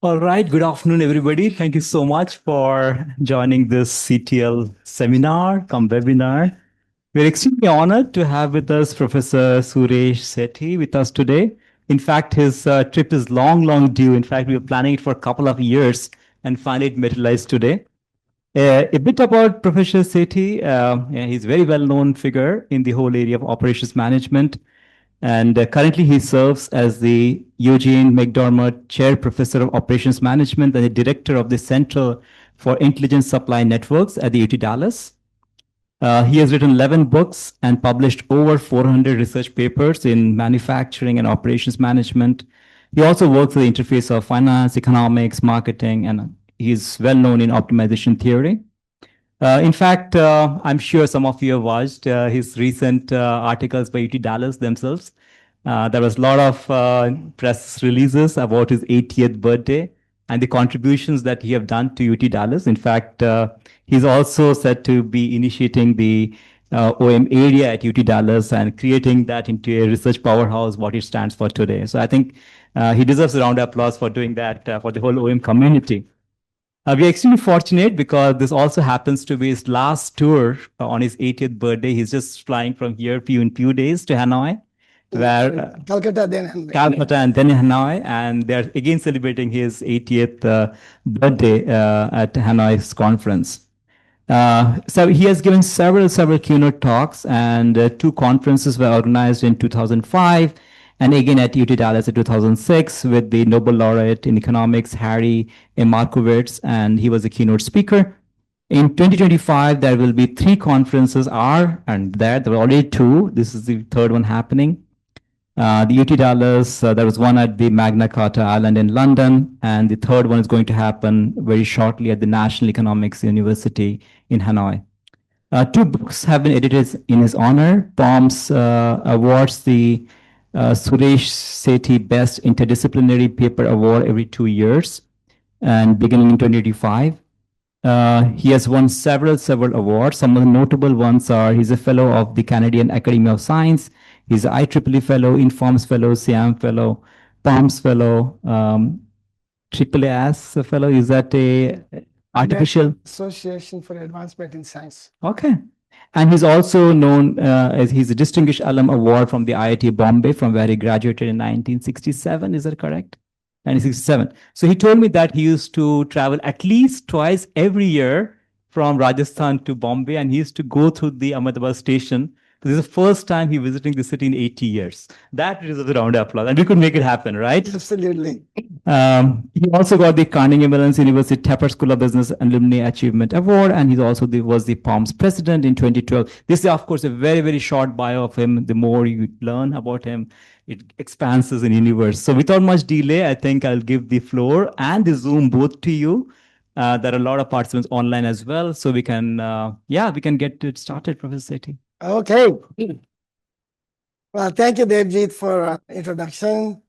All right. Good afternoon, everybody. Thank you so much for joining this CTL seminar, come webinar. We're extremely honored to have with us Professor Suresh Sethi with us today. In fact, his trip is long, long due. In fact, we were planning it for a couple of years and finally it materialized today. A bit about Professor Sethi. Yeah, he's a very well-known figure in the whole area of operations management. And currently, he serves as the Eugene McDermott Chair Professor of Operations Management and the Director of the Center for Intelligent Supply Networks at the UT Dallas. He has written 11 books and published over 400 research papers in manufacturing and operations management. He also works with the interface of finance, economics, marketing, and he's well known in optimization theory. In fact, I'm sure some of you have watched his recent articles by UT Dallas themselves. There was a lot of press releases about his 80th birthday and the contributions that he have done to UT Dallas. In fact, he's also said to be initiating the OM area at UT Dallas and creating that into a research powerhouse, what it stands for today. So I think he deserves a round of applause for doing that for the whole OM community. We are extremely fortunate because this also happens to be his last tour on his 80th birthday. He's just flying from here in few days to Hanoi, where Calcutta, then Hanoi. Calcutta and then Hanoi, and they're again celebrating his 80th birthday at Hanoi's conference. So he has given several keynote talks, and two conferences were organized in 2005 and again at UT Dallas in 2006 with the Nobel laureate in economics, Harry A. Markowitz, and he was a keynote speaker. In 2025, there will be three conferences and there were already two. This is the third one happening. The UT Dallas, there was one at the Magna Carta Island in London, and the third one is going to happen very shortly at the National Economics University in Hanoi. Two books have been edited in his honor. POMS awards the Suresh Sethi Best Interdisciplinary Paper Award every 2 years, and beginning in 2085. He has won several awards. Some of the notable ones are he's a fellow of the Canadian Academy of Science. He's an IEEE fellow, Informs fellow, SIAM fellow, POMS fellow, AAAS fellow. Is that a artificial Association for Advancement in Science? Okay. And he's also known as he's a Distinguished Alum Award from the IIT Bombay, from where he graduated in 1967. Is that correct? 1967. So he told me that he used to travel at least twice every year from Rajasthan to Bombay, and he used to go through the Ahmedabad station. This is the first time he visiting the city in 80 years. That deserves a round of applause, and we could make it happen, right? Absolutely. He also got the Carnegie Mellon University Tappert School of Business Alumni Achievement Award, and he also was the POMS president in 2012. This is, of course, a very short bio of him. The more you learn about him, it expands as an universe. So without much delay, I think I'll give the floor and the Zoom both to you. There are a lot of participants online as well, so we can get it started, Professor Sethi. Okay. Well, thank you, Devjit, for introduction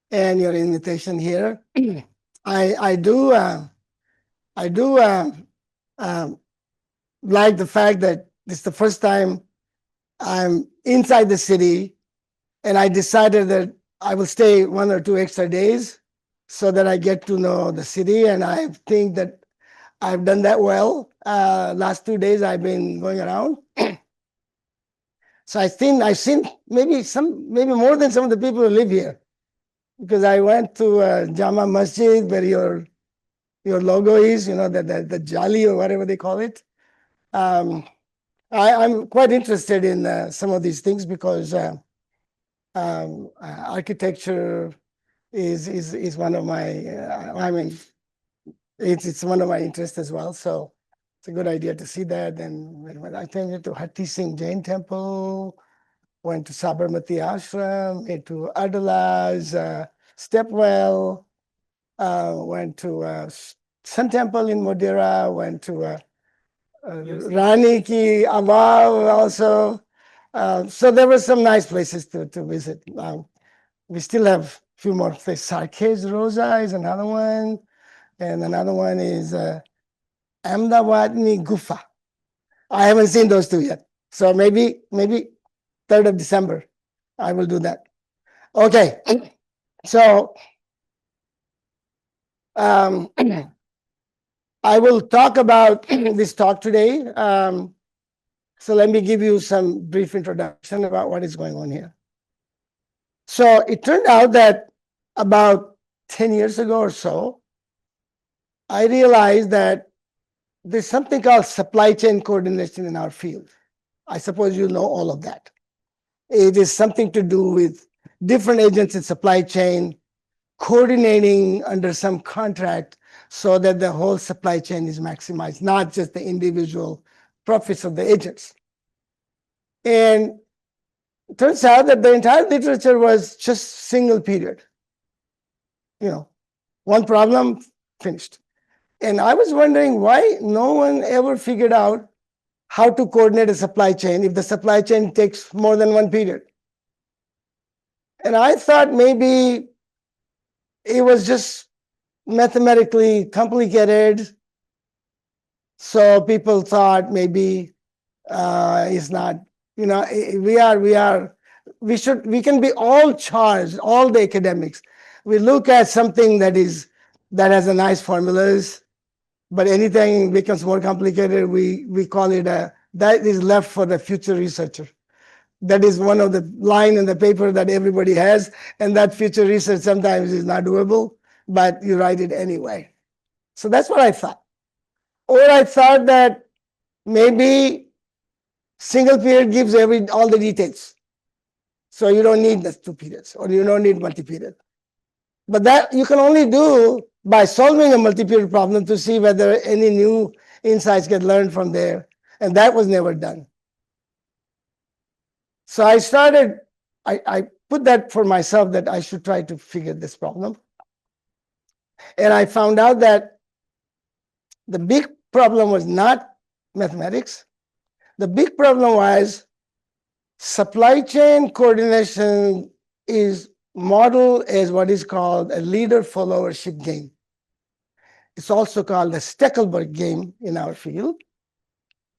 and your invitation here. I do like the fact that this is the first time I'm inside the city, and I decided that I will stay 1 or 2 extra days so that I get to know the city, and I think that I've done that well. Last 2 days I've been going around. So I've seen maybe more than some of the people who live here, because I went to Jama Masjid where your logo is, the Jali or whatever they call it. I'm quite interested in some of these things because architecture is one of my it's one of my interests as well. So it's a good idea to see that. And when I came to Hatti Singh Jain Temple, went to Sabarmati Ashram, went to Adala's Stepwell, went to Sun Temple in Modera, went to Rani Ki Amal also. So there were some nice places to visit. We still have a few more places. Sarkez Rosa is another one. And another one is Ahmedabad Gufa. I haven't seen those two yet. So maybe 3rd of December, I will do that. Okay. So Um, I will talk about this talk today. So let me give you some brief introduction about what is going on here. So it turned out that about 10 years ago or so, I realized that there's something called supply chain coordination in our field. I suppose you know all of that. It is something to do with different agents in supply chain coordinating under some contract so that the whole supply chain is maximized, not just the individual profits of the agents. And it turns out that the entire literature was just single period. One problem, finished. And I was wondering why no one ever figured out how to coordinate a supply chain if the supply chain takes more than one period. And I thought maybe it was just mathematically complicated. So people thought maybe it's not, we can be all charged, all the academics. We look at something that has a nice formulas, but anything becomes more complicated, we call it that is left for the future researcher. That is one of the line in the paper that everybody has, and that future research sometimes is not doable, but you write it anyway. So that's what I thought. Or I thought that maybe single period gives all the details. So you don't need the two periods, or you don't need multi-period. But that you can only do by solving a multi-period problem to see whether any new insights get learned from there. And that was never done. So I put that for myself that I should try to figure this problem. And I found out that the big problem was not mathematics. The big problem was supply chain coordination is modeled as what is called a leader-followership game. It's also called the Stackelberg game in our field.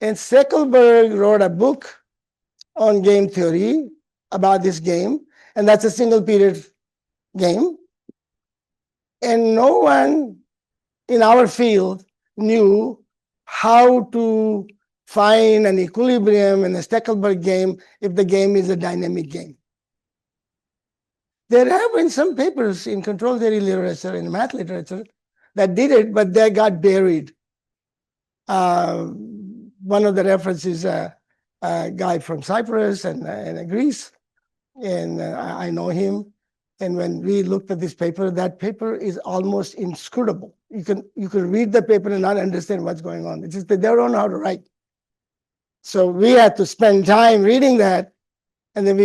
And Stackelberg wrote a book on game theory about this game, and that's a single period game. And no one in our field knew how to find an equilibrium in a Stackelberg game if the game is a dynamic game. There have been some papers in control theory literature and math literature that did it, but they got buried. One of the references a guy from Cyprus and Greece, and I know him. And when we looked at this paper, that paper is almost inscrutable. You can read the paper and not understand what's going on. It's just that they don't know how to write. So we had to spend time reading that, and then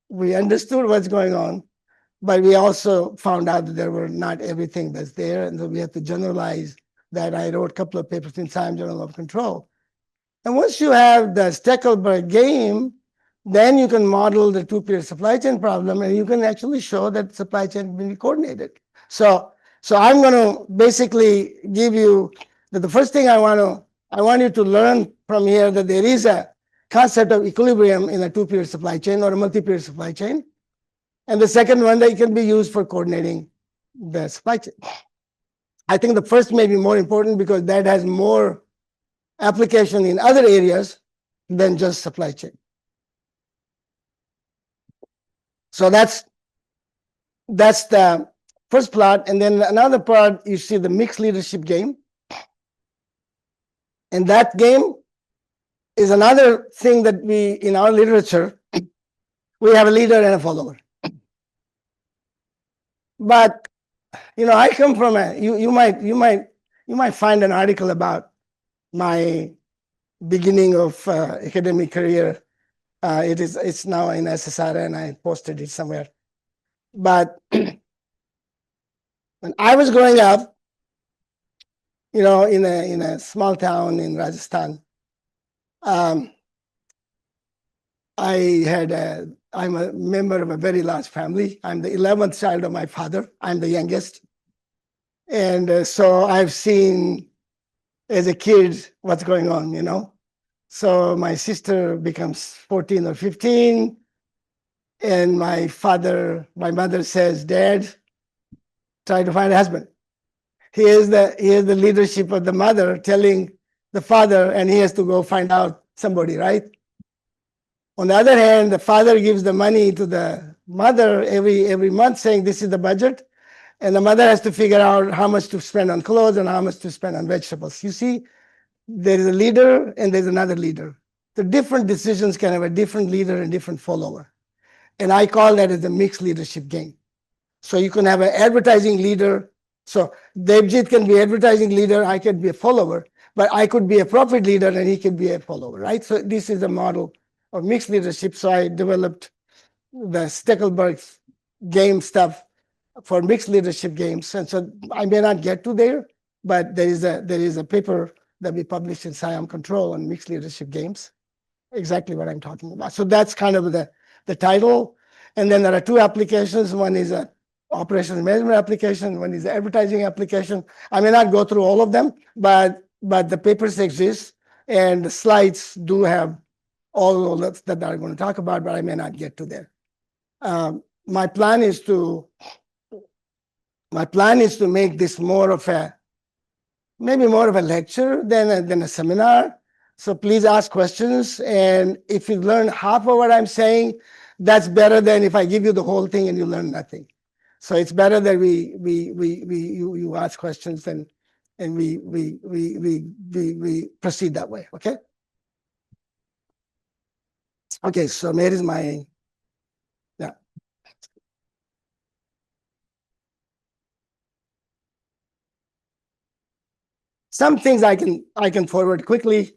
we understood what's going on, but we also found out that there were not everything that's there, and so we had to generalize that. I wrote a couple of papers in Time Journal of Control. And once you have the Stackelberg game, then you can model the two-period supply chain problem, and you can actually show that supply chain can be coordinated. So I'm going to basically give you the first thing I want you to learn from here, that there is a concept of equilibrium in a two-period supply chain or a multi-period supply chain. And the second one, that it can be used for coordinating the supply chain. I think the first may be more important because that has more application in other areas than just supply chain. So that's the first plot. And then another part, you see the mixed leadership game. And that game is another thing that in our literature, we have a leader and a follower. But I come from you might find an article about my beginning of academic career. It's now in SSR, and I posted it somewhere. But when I was growing up, in a small town in Rajasthan, I'm a member of a very large family. I'm the 11th child of my father. I'm the youngest. And so I've seen as a kid what's going on, So my sister becomes 14 or 15. And my mother says, "Dad, try to find a husband. He is the leadership of the mother telling the father, and he has to go find out somebody, right? On the other hand, the father gives the money to the mother every month, saying this is the budget, and the mother has to figure out how much to spend on clothes and how much to spend on vegetables. You see, there is a leader and there's another leader. The different decisions can have a different leader and different follower. And I call that as a mixed leadership game. So you can have an advertising leader. So Devjit can be advertising leader, I could be a follower, but I could be a profit leader and he could be a follower, right? So this is a model of mixed leadership. So I developed the Stackelberg game stuff for mixed leadership games. And so I may not get to there, but there is a paper that we published in IIM Control on mixed leadership games. Exactly what I'm talking about. So that's kind of the title. And then there are two applications. One is a operations management application. One is an advertising application. I may not go through all of them, but the papers exist and the slides do have all that I'm going to talk about, but I may not get to there. My plan is to make this maybe more of a lecture than a seminar. So please ask questions. And if you learn half of what I'm saying, that's better than if I give you the whole thing and you learn nothing. So it's better that you ask questions and we proceed that way. Okay. Okay. So here is my, yeah. Some things I can forward quickly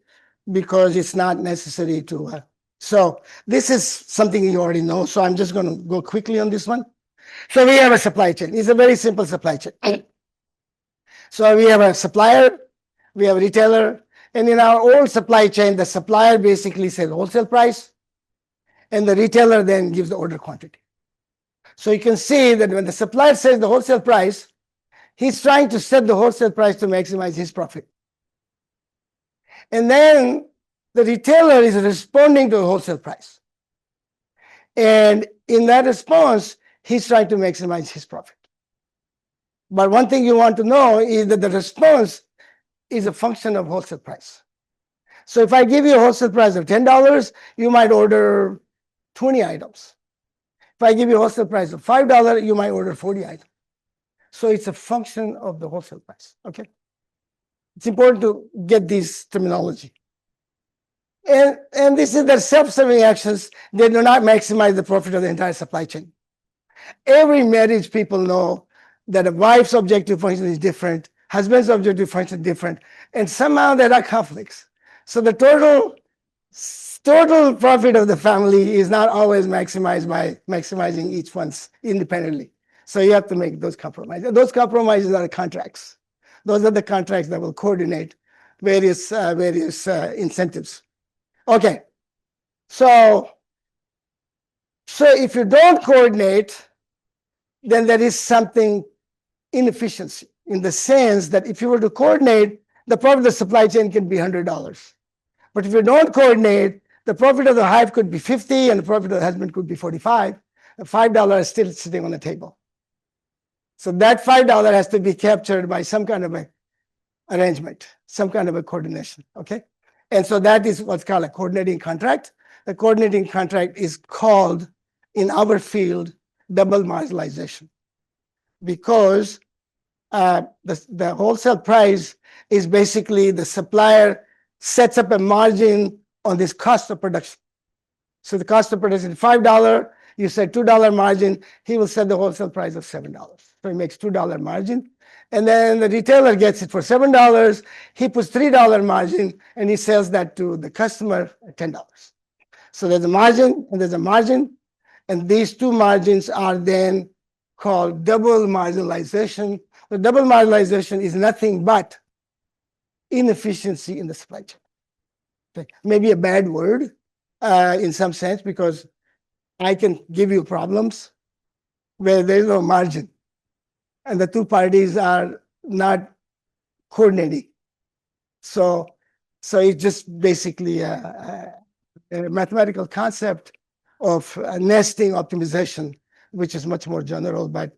because it's not necessary to. So this is something you already know. So I'm just going to go quickly on this one. So we have a supply chain. It's a very simple supply chain. So we have a supplier, we have a retailer, and in our old supply chain, the supplier basically says wholesale price, and the retailer then gives the order quantity. So you can see that when the supplier says the wholesale price, he's trying to set the wholesale price to maximize his profit. And then the retailer is responding to the wholesale price. And in that response, he's trying to maximize his profit. But one thing you want to know is that the response is a function of wholesale price. So if I give you a wholesale price of $10, you might order 20 items. If I give you a wholesale price of $5, you might order 40 items. So it's a function of the wholesale price, okay? It's important to get this terminology. And this is the self-serving actions. They do not maximize the profit of the entire supply chain. Every marriage people know that a wife's objective function is different, husband's objective function is different, and somehow there are conflicts. So the total profit of the family is not always maximized by maximizing each one's independently. So you have to make those compromises. Those compromises are contracts. Those are the contracts that will coordinate various incentives. Okay, so if you don't coordinate, then there is something inefficiency in the sense that if you were to coordinate, the profit of the supply chain can be $100. But if you don't coordinate, the profit of the wife could be 50 and the profit of the husband could be 45. And $5 is still sitting on the table. So that $5 has to be captured by some kind of a arrangement, some kind of a coordination, okay? And so that is what's called a coordinating contract. The coordinating contract is called, in our field, double marginalization, because the wholesale price is basically the supplier sets up a margin on this cost of production. So the cost of production is $5, you said $2 margin, he will set the wholesale price of $7. So he makes $2 margin. And then the retailer gets it for $7, he puts $3 margin and he sells that to the customer at $10. So there's a margin and there's a margin. And these two margins are then called double marginalization. The double marginalization is nothing but inefficiency in the supply chain. Okay. Maybe a bad word in some sense, because I can give you problems where there's no margin and the two parties are not coordinating. So it's just basically a mathematical concept of nesting optimization, which is much more general, but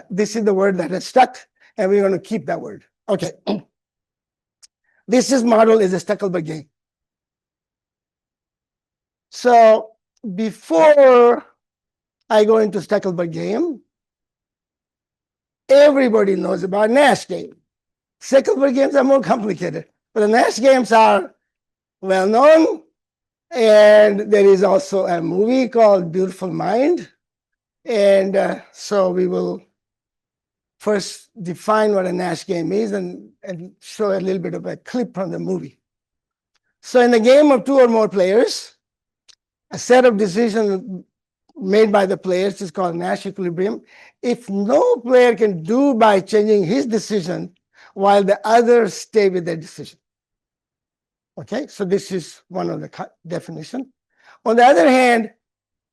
This is the word that is stuck, and we're going to keep that word. Okay. This is model is a Stackelberg game. So before I go into Stackelberg game, everybody knows about Nash game. Stackelberg games are more complicated, but the Nash games are well known. And there is also a movie called Beautiful Mind. And so we will first define what a Nash game is and show a little bit of a clip from the movie. So in the game of two or more players, a set of decisions made by the players is called Nash equilibrium. If no player can do by changing his decision while the others stay with their decision. Okay, so this is one of the definition. On the other hand,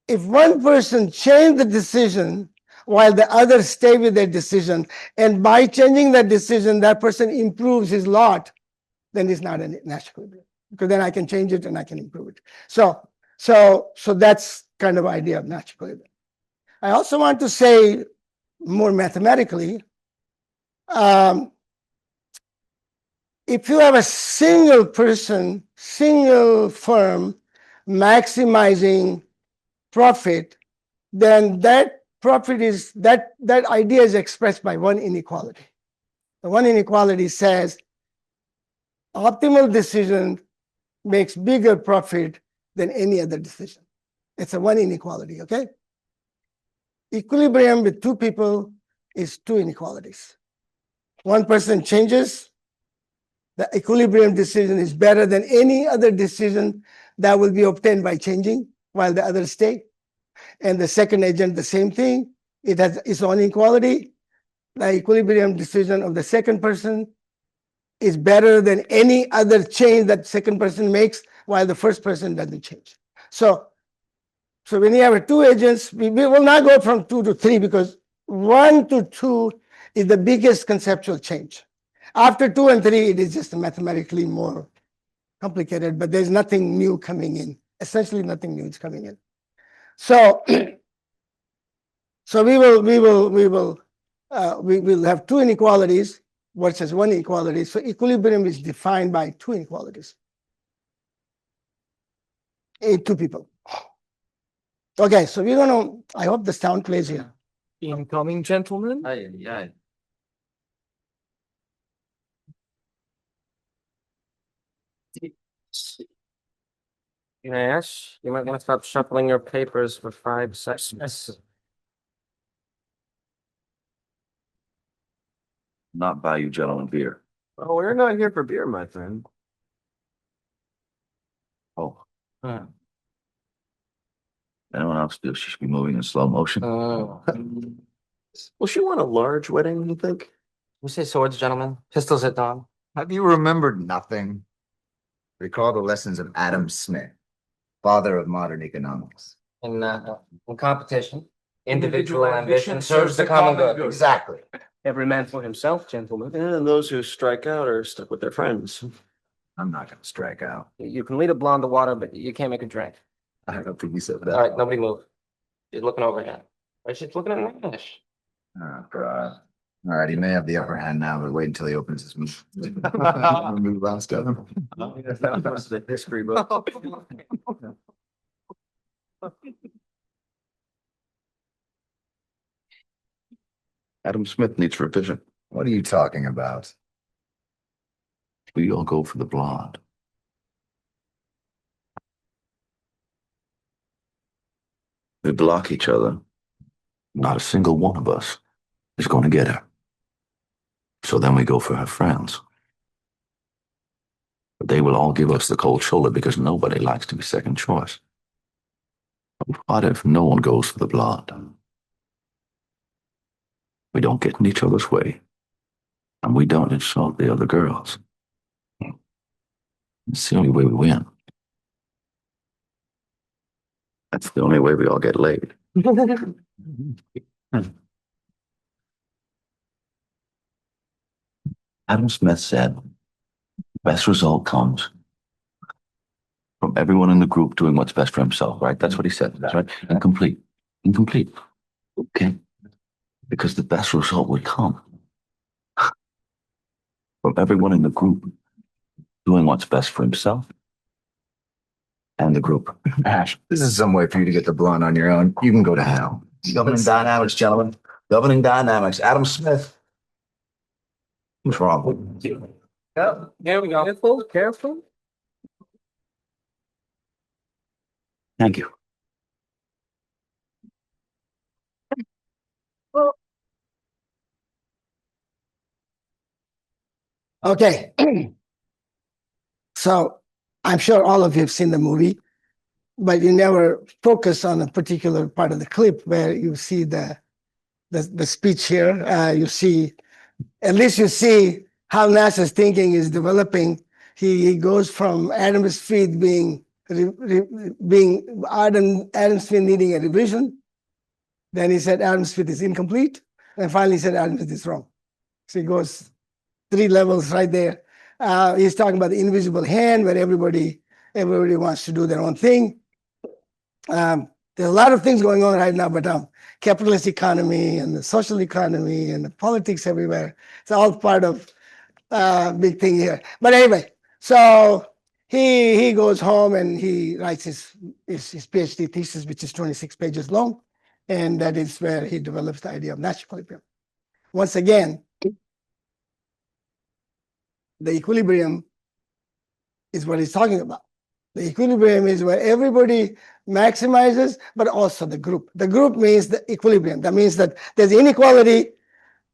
if one person change the decision while the others stay with their decision, and by changing that decision, that person improves his lot, then it's not a Nash equilibrium, because then I can change it and I can improve it. So that's kind of idea of Nash equilibrium. I also want to say more mathematically, if you have a single person, single firm maximizing profit, then that profit is that idea is expressed by one inequality. The one inequality says optimal decision makes bigger profit than any other decision. It's a one inequality, okay? Equilibrium with two people is two inequalities. One person changes, the equilibrium decision is better than any other decision that will be obtained by changing while the others stay. And the second agent, the same thing. It has its own inequality. The equilibrium decision of the second person is better than any other change that second person makes while the first person doesn't change. So when you have two agents, we will not go from 2 to 3 because 1 to 2 is the biggest conceptual change. After 2 and 3, it is just mathematically more complicated, but there's nothing new coming in. Essentially, nothing new is coming in. So we will have two inequalities versus one inequality. So equilibrium is defined by two inequalities. Two people. Okay, so we're gonna. I hope the sound plays here. Incoming, gentlemen. Aye. Nash, you might want to stop shuffling your papers for 5 seconds. Not buy you gentlemen beer. Oh, we're not here for beer, my friend. Oh, Huh. anyone else feel she should be moving in slow motion? Will she want a large wedding, you think? We say swords, gentlemen. Pistols at dawn. Have you remembered nothing? Recall the lessons of Adam Smith, father of modern economics. In competition, individual ambition serves the common good. Exactly. Every man for himself, gentlemen. And those who strike out are stuck with their friends. I'm not going to strike out. You can lead a blonde to water, but you can't make a drink. I don't think you said that. All right, nobody move. She's looking overhead. Right, she's looking at Nash. Oh, God. All right, he may have the upper hand now, but wait until he opens his mouth. Move last time. That's the history book. Adam Smith needs revision. What are you talking about? We all go for the blonde. We block each other. Not a single one of us is going to get her. So then we go for her friends. But they will all give us the cold shoulder because nobody likes to be second choice. What if no one goes for the blonde? We don't get in each other's way, and we don't insult the other girls. It's the only way we win. That's the only way we all get laid. Adam Smith said, best result comes from everyone in the group doing what's best for himself, right? That's what he said, that's right? Incomplete. Okay. because the best result would come from everyone in the group doing what's best for himself and the group. Ash, this is some way for you to get the blunt on your own. You can go to hell. Governing dynamics, gentlemen. Governing dynamics. Adam Smith. What's wrong? Yeah, here we go. Careful, careful. Thank you. Okay. So I'm sure all of you have seen the movie, but you never focus on a particular part of the clip where you see the speech here. You see, at least you see how NASA's thinking is developing. He goes from Adam Smith being Adam Smith needing a revision. Then he said Adam Smith is incomplete. And finally he said Adam Smith is wrong. So he goes 3 levels right there. He's talking about the invisible hand where everybody wants to do their own thing. There's a lot of things going on right now, but capitalist economy and the social economy and the politics everywhere. It's all part of big thing here. But anyway, so he goes home and he writes his PhD thesis, which is 26 pages long. And that is where he develops the idea of Nash equilibrium. Once again, the equilibrium is what he's talking about. The equilibrium is where everybody maximizes, but also the group. The group means the equilibrium. That means that there's inequality,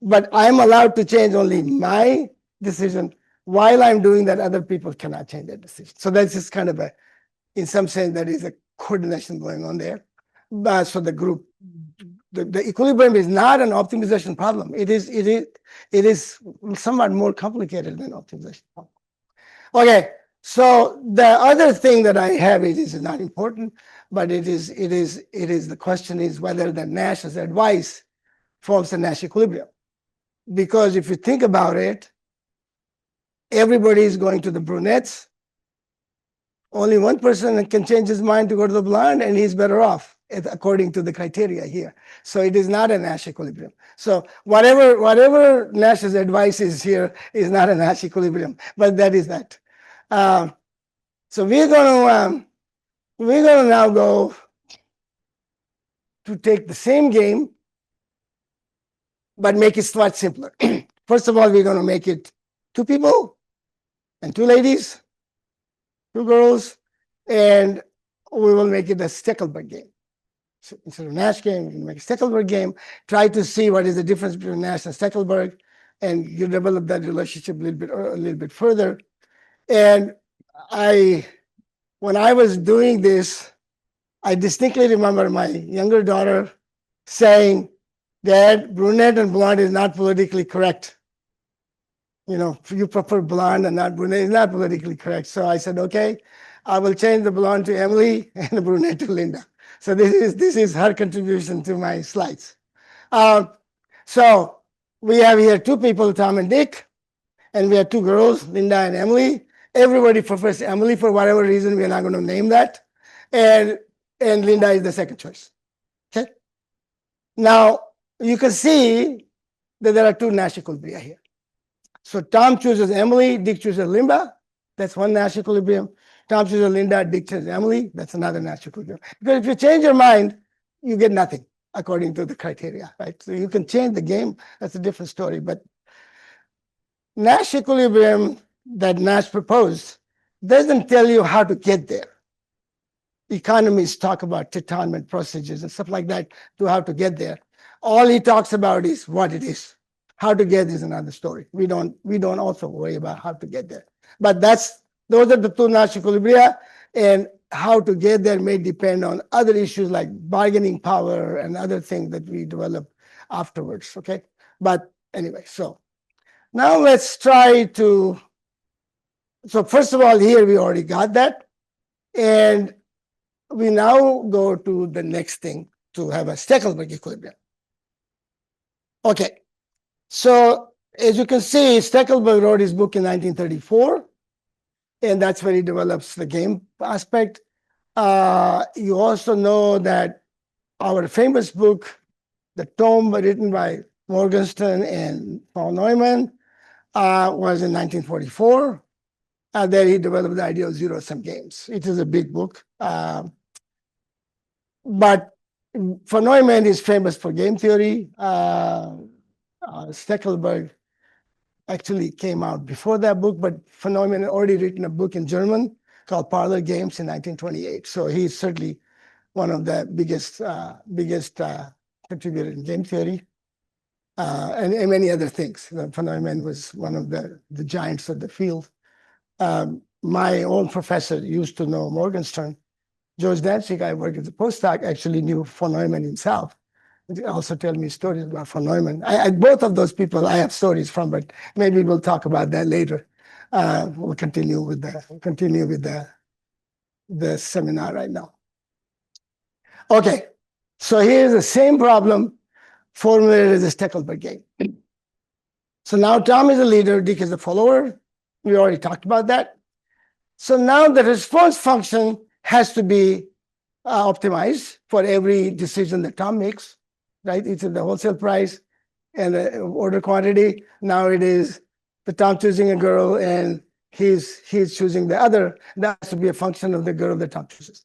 but I'm allowed to change only my decision. While I'm doing that, other people cannot change their decision. So that's just kind of in some sense, that is a coordination going on there. But so the group, the equilibrium is not an optimization problem. It is somewhat more complicated than optimization problem. Okay, so the other thing that I have is not important, but the question is whether the Nash's advice forms the Nash equilibrium. Because if you think about it, everybody is going to the brunettes. Only one person can change his mind to go to the blonde, and he's better off according to the criteria here. So it is not a Nash equilibrium. So whatever Nash's advice is here is not a Nash equilibrium, but that is that. So we're going to now go to take the same game, but make it much simpler. First of all, we're going to make it 2 people and 2 ladies, 2 girls, and we will make it a Stackelberg game. So instead of Nash game, we make a Stackelberg game. Try to see what is the difference between Nash and Stackelberg, and you develop that relationship a little bit further. And when I was doing this, I distinctly remember my younger daughter saying, "Dad, brunette and blonde is not politically correct. You know, you prefer blonde and not brunette. It's not politically correct." So I said, "Okay, I will change the blonde to Emily and the brunette to Linda." So this is her contribution to my slides. So we have here 2 people, Tom and Dick, and we have 2 girls, Linda and Emily. Everybody prefers Emily for whatever reason. We're not going to name that. And Linda is the second choice. Okay. Now you can see that there are 2 Nash equilibria here. So Tom chooses Emily, Dick chooses Linda. That's one Nash equilibrium. Tom chooses Linda, Dick chooses Emily. That's another Nash equilibrium. Because if you change your mind, you get nothing according to the criteria, right? So you can change the game. That's a different story. But Nash equilibrium that Nash proposed doesn't tell you how to get there. Economists talk about Teutonomy procedures and stuff like that to how to get there. All he talks about is what it is. How to get is another story. We don't also worry about how to get there. But those are the 2 Nash equilibria, and how to get there may depend on other issues like bargaining power and other things that we develop afterwards. Okay, but anyway, so now let's try to. So first of all, here we already got that, and we now go to the next thing to have a Stackelberg equilibrium. Okay, so as you can see, Stackelberg wrote his book in 1934, and that's where he develops the game aspect. You also know that our famous book The tome written by Morgenstern and Paul Neumann was in 1944. There he developed the idea of zero-sum games. It is a big book. But von Neumann is famous for game theory. Stackelberg actually came out before that book, but von Neumann had already written a book in German called Parlor Games in 1928. So he's certainly one of the biggest contributor in game theory, and many other things. Von Neumann was one of the giants of the field. My own professor used to know Morgenstern. George Danzig, I worked as a postdoc, actually knew von Neumann himself. He also tell me stories about von Neumann. Both of those people I have stories from, but maybe we'll talk about that later. We'll continue with the seminar right now. Okay, so here's the same problem formulated as a Stackelberg game. So now Tom is a leader, Dick is a follower. We already talked about that. So now the response function has to be optimized for every decision that Tom makes, right? It's the wholesale price and the order quantity. Now it is the Tom choosing a girl and he's choosing the other. That has to be a function of the girl that Tom chooses.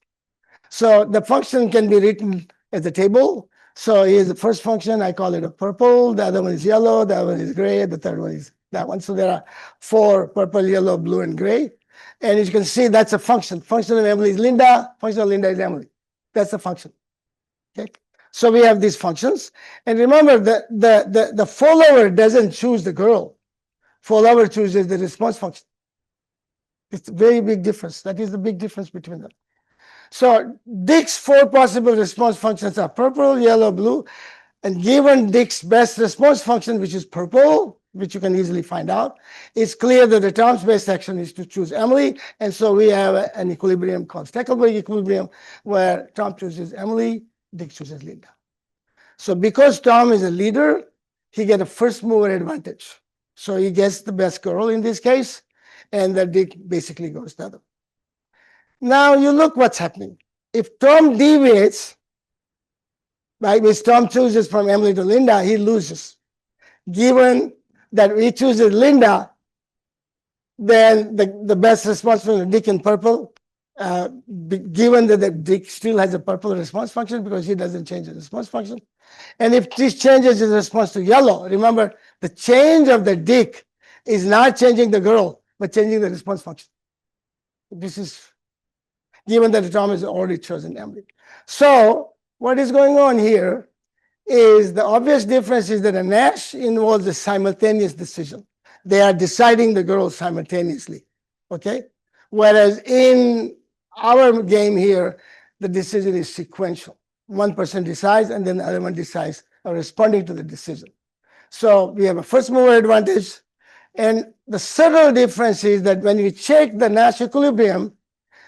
So the function can be written as a table. So here's the first function. I call it a purple. The other one is yellow. The other one is gray. The third one is that one. So there are 4: purple, yellow, blue, and gray. And as you can see, that's a function. Function of Emily is Linda. Function of Linda is Emily. That's the function. Okay. So we have these functions. And remember, the follower doesn't choose the girl. Follower chooses the response function. It's a very big difference. That is the big difference between them. So Dick's 4 possible response functions are purple, yellow, blue. And given Dick's best response function, which is purple, which you can easily find out, it's clear that the Tom's best action is to choose Emily. And so we have an equilibrium called Stackelberg equilibrium, where Tom chooses Emily, Dick chooses Linda. So because Tom is a leader, he gets a first mover advantage. So he gets the best girl in this case, and the Dick basically goes the other. Now you look what's happening. If Tom deviates, right, if Tom chooses from Emily to Linda, he loses. Given that he chooses Linda, then the best response from Dick in purple, given that the Dick still has a purple response function because he doesn't change the response function. And if this changes his response to yellow, remember the change of the Dick is not changing the girl, but changing the response function. This is given that Tom has already chosen Emily. So what is going on here is the obvious difference is that a Nash involves a simultaneous decision. They are deciding the girls simultaneously, okay? Whereas in our game here, the decision is sequential. One person decides and then the other one decides responding to the decision. So we have a first mover advantage. And the subtle difference is that when we check the Nash equilibrium,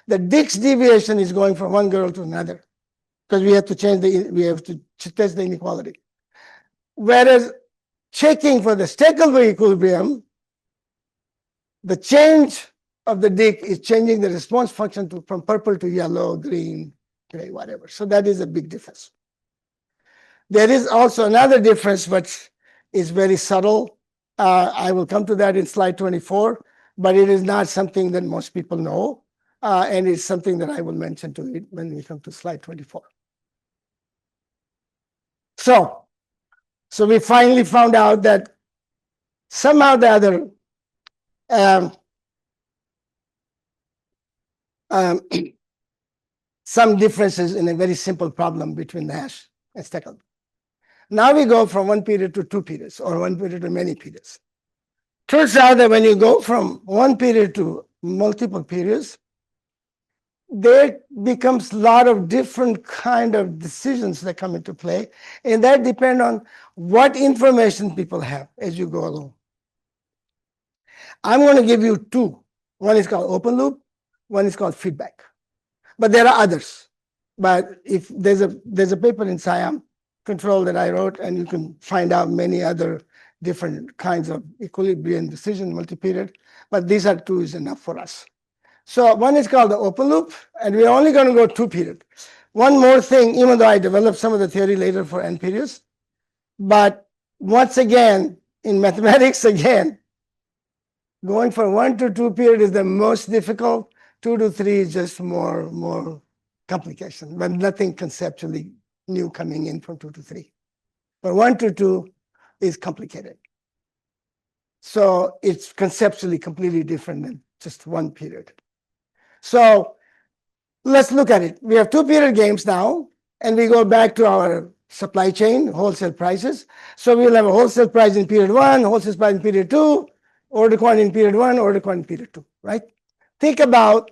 the Dick's deviation is going from one girl to another because we have to test the inequality. Whereas checking for the Stackelberg equilibrium, the change of the Dick is changing the response function from purple to yellow, green, gray, whatever. So that is a big difference. There is also another difference, but is very subtle. I will come to that in slide 24, but it is not something that most people know. And it's something that I will mention to it when we come to slide 24. So we finally found out that somehow or the other, some differences in a very simple problem between Nash and Stackelberg. Now we go from one period to 2 periods, or one period to many periods. Turns out that when you go from one period to multiple periods, there becomes a lot of different kind of decisions that come into play, and that depend on what information people have as you go along. I'm going to give you 2. One is called open loop, one is called feedback. But there are others. But if there's a paper in IIM control that I wrote, and you can find out many other different kinds of equilibrium decision multi-period, but these are 2 is enough for us. So one is called the open loop, and we're only going to go 2 periods. One more thing, even though I developed some of the theory later for n periods, But once again, in mathematics again, going from 1 to 2 period is the most difficult. 2 to 3 is just more complication, but nothing conceptually new coming in from 2 to 3. But 1 to 2 is complicated. So it's conceptually completely different than just 1 period. So let's look at it. We have 2 period games now, and we go back to our supply chain, wholesale prices. So we'll have a wholesale price in period 1, wholesale price in period 2, order quantity in period 1, order quantity in period 2, right? Think about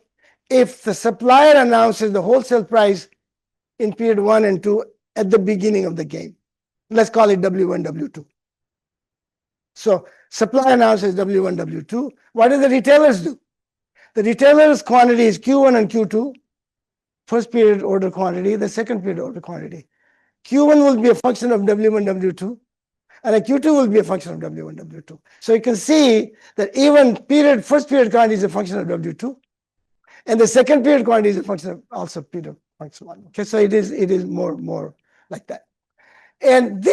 if the supplier announces the wholesale price in period 1 and 2 at the beginning of the game. Let's call it W1, W2. So supplier announces W1, W2. What do the retailers do? The retailers' quantity is Q1 and Q2, first period order quantity, the second period order quantity. Q1 will be a function of W1, W2, and a Q2 will be a function of W1, W2. So you can see that even first period quantity is a function of W2, and the second period quantity is a function of also period function 1. Okay, so it is more like that. And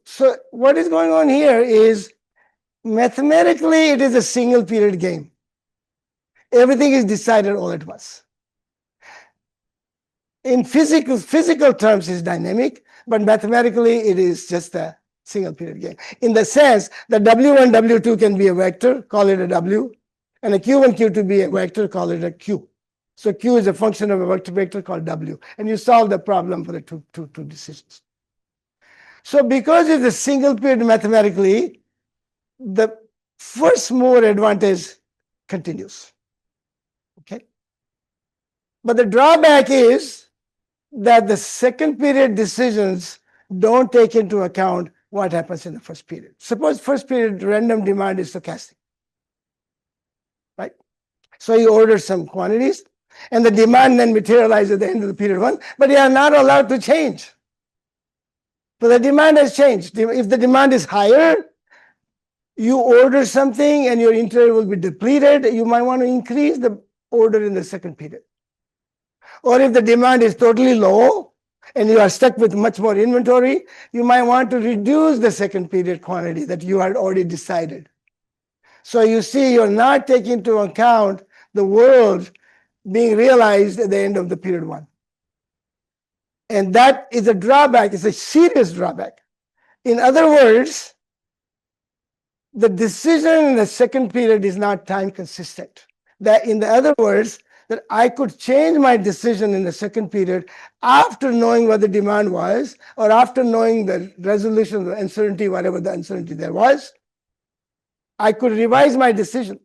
so what is going on here is mathematically it is a single period game. Everything is decided all at once. In physical terms, it's dynamic, but mathematically it is just a single period game. In the sense that W1, W2 can be a vector, call it a W, and a Q1, Q2 be a vector, call it a Q. So Q is a function of a vector called W, and you solve the problem for the two decisions. So because it's a single period mathematically, the first mover advantage continues. Okay. But the drawback is that the second period decisions don't take into account what happens in the first period. Suppose first period random demand is stochastic, right? So you order some quantities, and the demand then materializes at the end of the period 1, but you are not allowed to change. So the demand has changed. If the demand is higher, you order something and your inventory will be depleted, you might want to increase the order in the second period. Or if the demand is totally low and you are stuck with much more inventory, you might want to reduce the second period quantity that you had already decided. So you see, you're not taking into account the world being realized at the end of the period 1. And that is a drawback, it's a serious drawback. In other words, the decision in the second period is not time consistent. That, in the other words, that I could change my decision in the second period after knowing what the demand was, or after knowing the resolution of the uncertainty, whatever the uncertainty there was. I could revise my decision.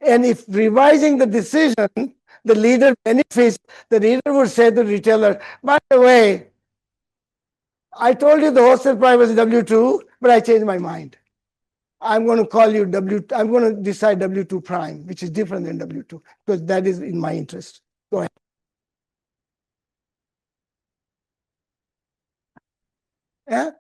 And if revising the decision, the leader benefits, the leader would say to the retailer, by the way, I told you the wholesale price was W2, but I changed my mind. I'm going to call you I'm going to decide W2 prime, which is different than W2, because that is in my interest. Go ahead. Yeah?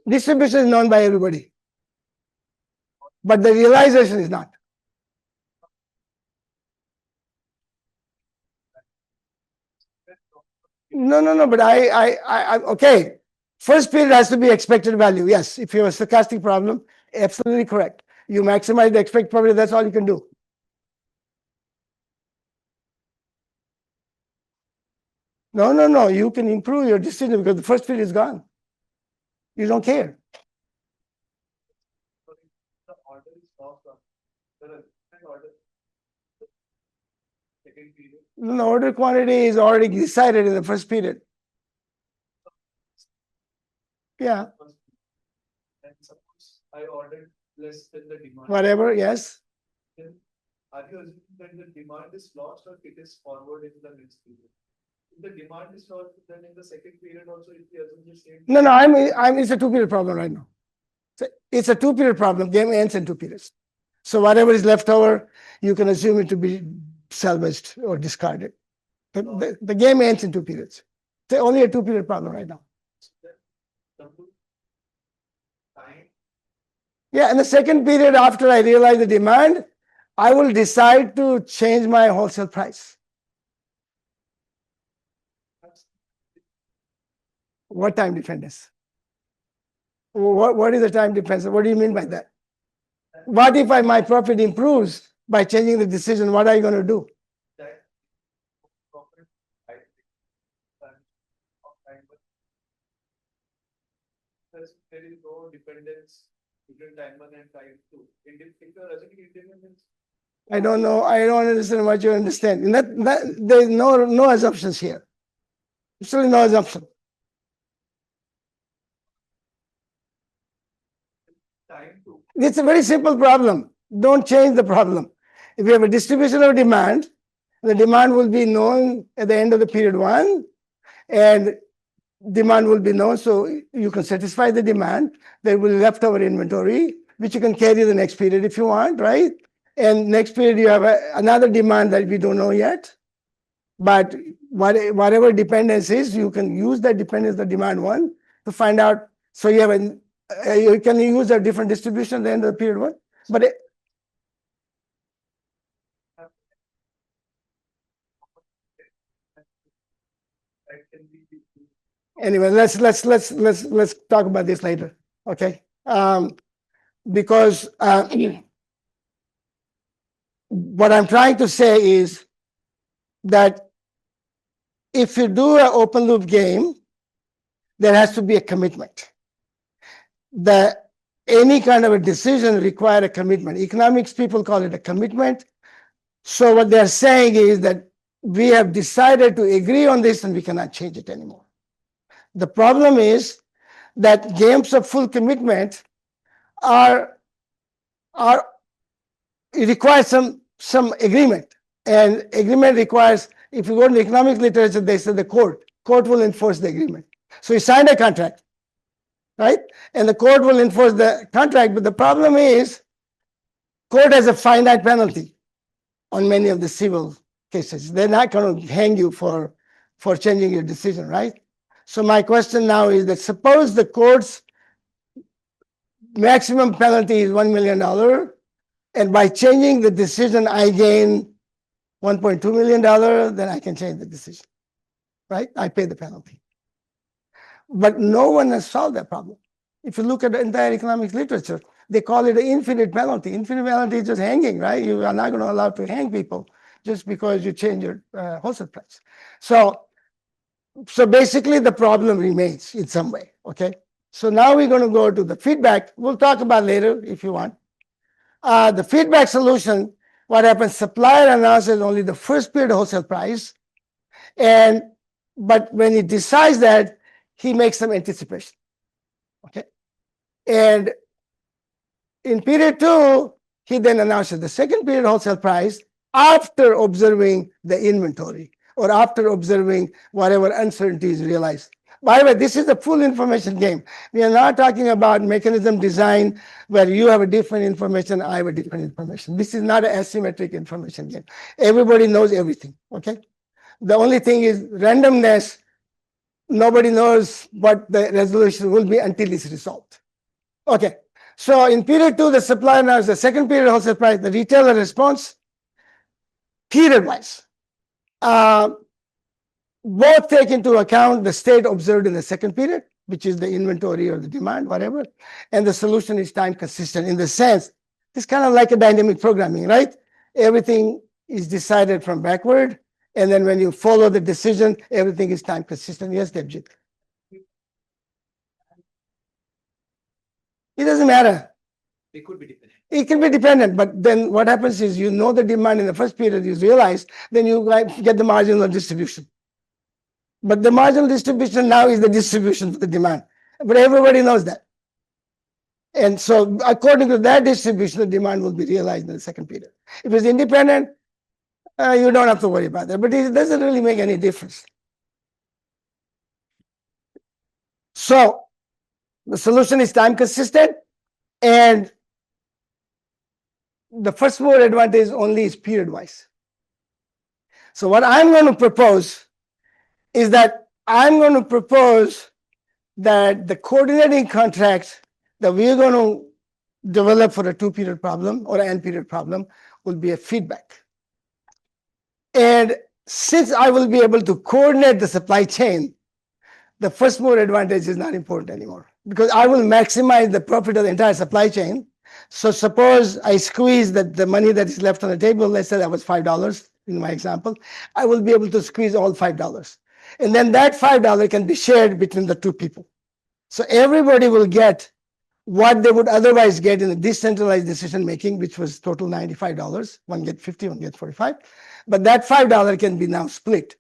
Distribution is known by everybody, but the realization is not. No, but okay. First period has to be expected value. Yes, if you have a stochastic problem, absolutely correct. You maximize the expected probability, that's all you can do. No, you can improve your decision because the first period is gone. You don't care. The order quantity is already decided in the first period. Yeah. And suppose I ordered less than the demand. Whatever, yes. Then are you assuming that the demand is lost or it is forward in the next period? If the demand is lost, then in the second period also, if we assume the same. No, it's a 2-period problem right now. It's a 2-period problem. Game ends in 2 periods. So whatever is left over, you can assume it to be salvaged or discarded. The game ends in 2 periods. It's only a 2-period problem right now. Yeah, in the second period, after I realize the demand, I will decide to change my wholesale price. What time dependence? What is the time dependence? What do you mean by that? What if my profit improves by changing the decision? What are you going to do? That profit, I think, of time, but there is no dependence between time one and time two. If you are assuming independence, I don't know. I don't understand what you understand. There's no assumptions here. Absolutely no assumption. time two. It's a very simple problem. Don't change the problem. If you have a distribution of demand, the demand will be known at the end of the period one, and demand will be known, so you can satisfy the demand. There will be leftover inventory, which you can carry the next period if you want, right? And next period you have another demand that we don't know yet. But whatever dependence is, you can use that dependence, the demand one, to find out. So you have you can use a different distribution at the end of the period one. But That can be anyway, let's talk about this later, okay? Because what I'm trying to say is that if you do an open loop game, there has to be a commitment. Any kind of a decision require a commitment. Economics people call it a commitment. So what they're saying is that we have decided to agree on this and we cannot change it anymore. The problem is that games of full commitment it requires some agreement, and agreement requires, if you go to the economics literature, they say the court will enforce the agreement. So you sign a contract, right? And the court will enforce the contract, but the problem is court has a finite penalty on many of the civil cases. They're not going to hang you for changing your decision, right? So my question now is that suppose the court's maximum penalty is $1 million, and by changing the decision, I gain $1.2 million, then I can change the decision, right? I pay the penalty. But no one has solved that problem. If you look at the entire economics literature, they call it an infinite penalty. Infinite penalty is just hanging, right? You are not going to allow to hang people just because you change your wholesale price. So basically the problem remains in some way, okay? So now we're going to go to the feedback. We'll talk about later if you want. The feedback solution, what happens, supplier announces only the first period wholesale price, but when he decides that, he makes some anticipation, okay? And in period two, he then announces the second period wholesale price after observing the inventory or after observing whatever uncertainty is realized. By the way, this is a full information game. We are not talking about mechanism design where you have a different information, I have a different information. This is not an asymmetric information game. Everybody knows everything, okay? The only thing is randomness. Nobody knows what the resolution will be until it's resolved. Okay, so in period two, the supplier announces the second period wholesale price, the retailer response, period-wise. Both take into account the state observed in the second period, which is the inventory or the demand, whatever, and the solution is time consistent in the sense, it's kind of like a dynamic programming, right? Everything is decided from backward, and then when you follow the decision, everything is time consistent. Yes, Debjit? It doesn't matter. It could be dependent. It can be dependent, but then what happens is you know the demand in the first period, you realize, then you get the marginal distribution. But the marginal distribution now is the distribution for the demand. But everybody knows that. And so according to that distribution, the demand will be realized in the second period. If it's independent, you don't have to worry about that. But it doesn't really make any difference. So the solution is time consistent, and the first mover advantage only is period wise. So what I'm going to propose is that I'm going to propose that the coordinating contracts that we're going to develop for a 2-period problem or an n-period problem will be a feedback. And since I will be able to coordinate the supply chain, the first mover advantage is not important anymore because I will maximize the profit of the entire supply chain. So suppose I squeeze the money that is left on the table, let's say that was $5 in my example, I will be able to squeeze all $5. And then that $5 can be shared between the two people. So everybody will get what they would otherwise get in the decentralized decision making, which was total $95. One get 50, one get 45. But that $5 can be now split.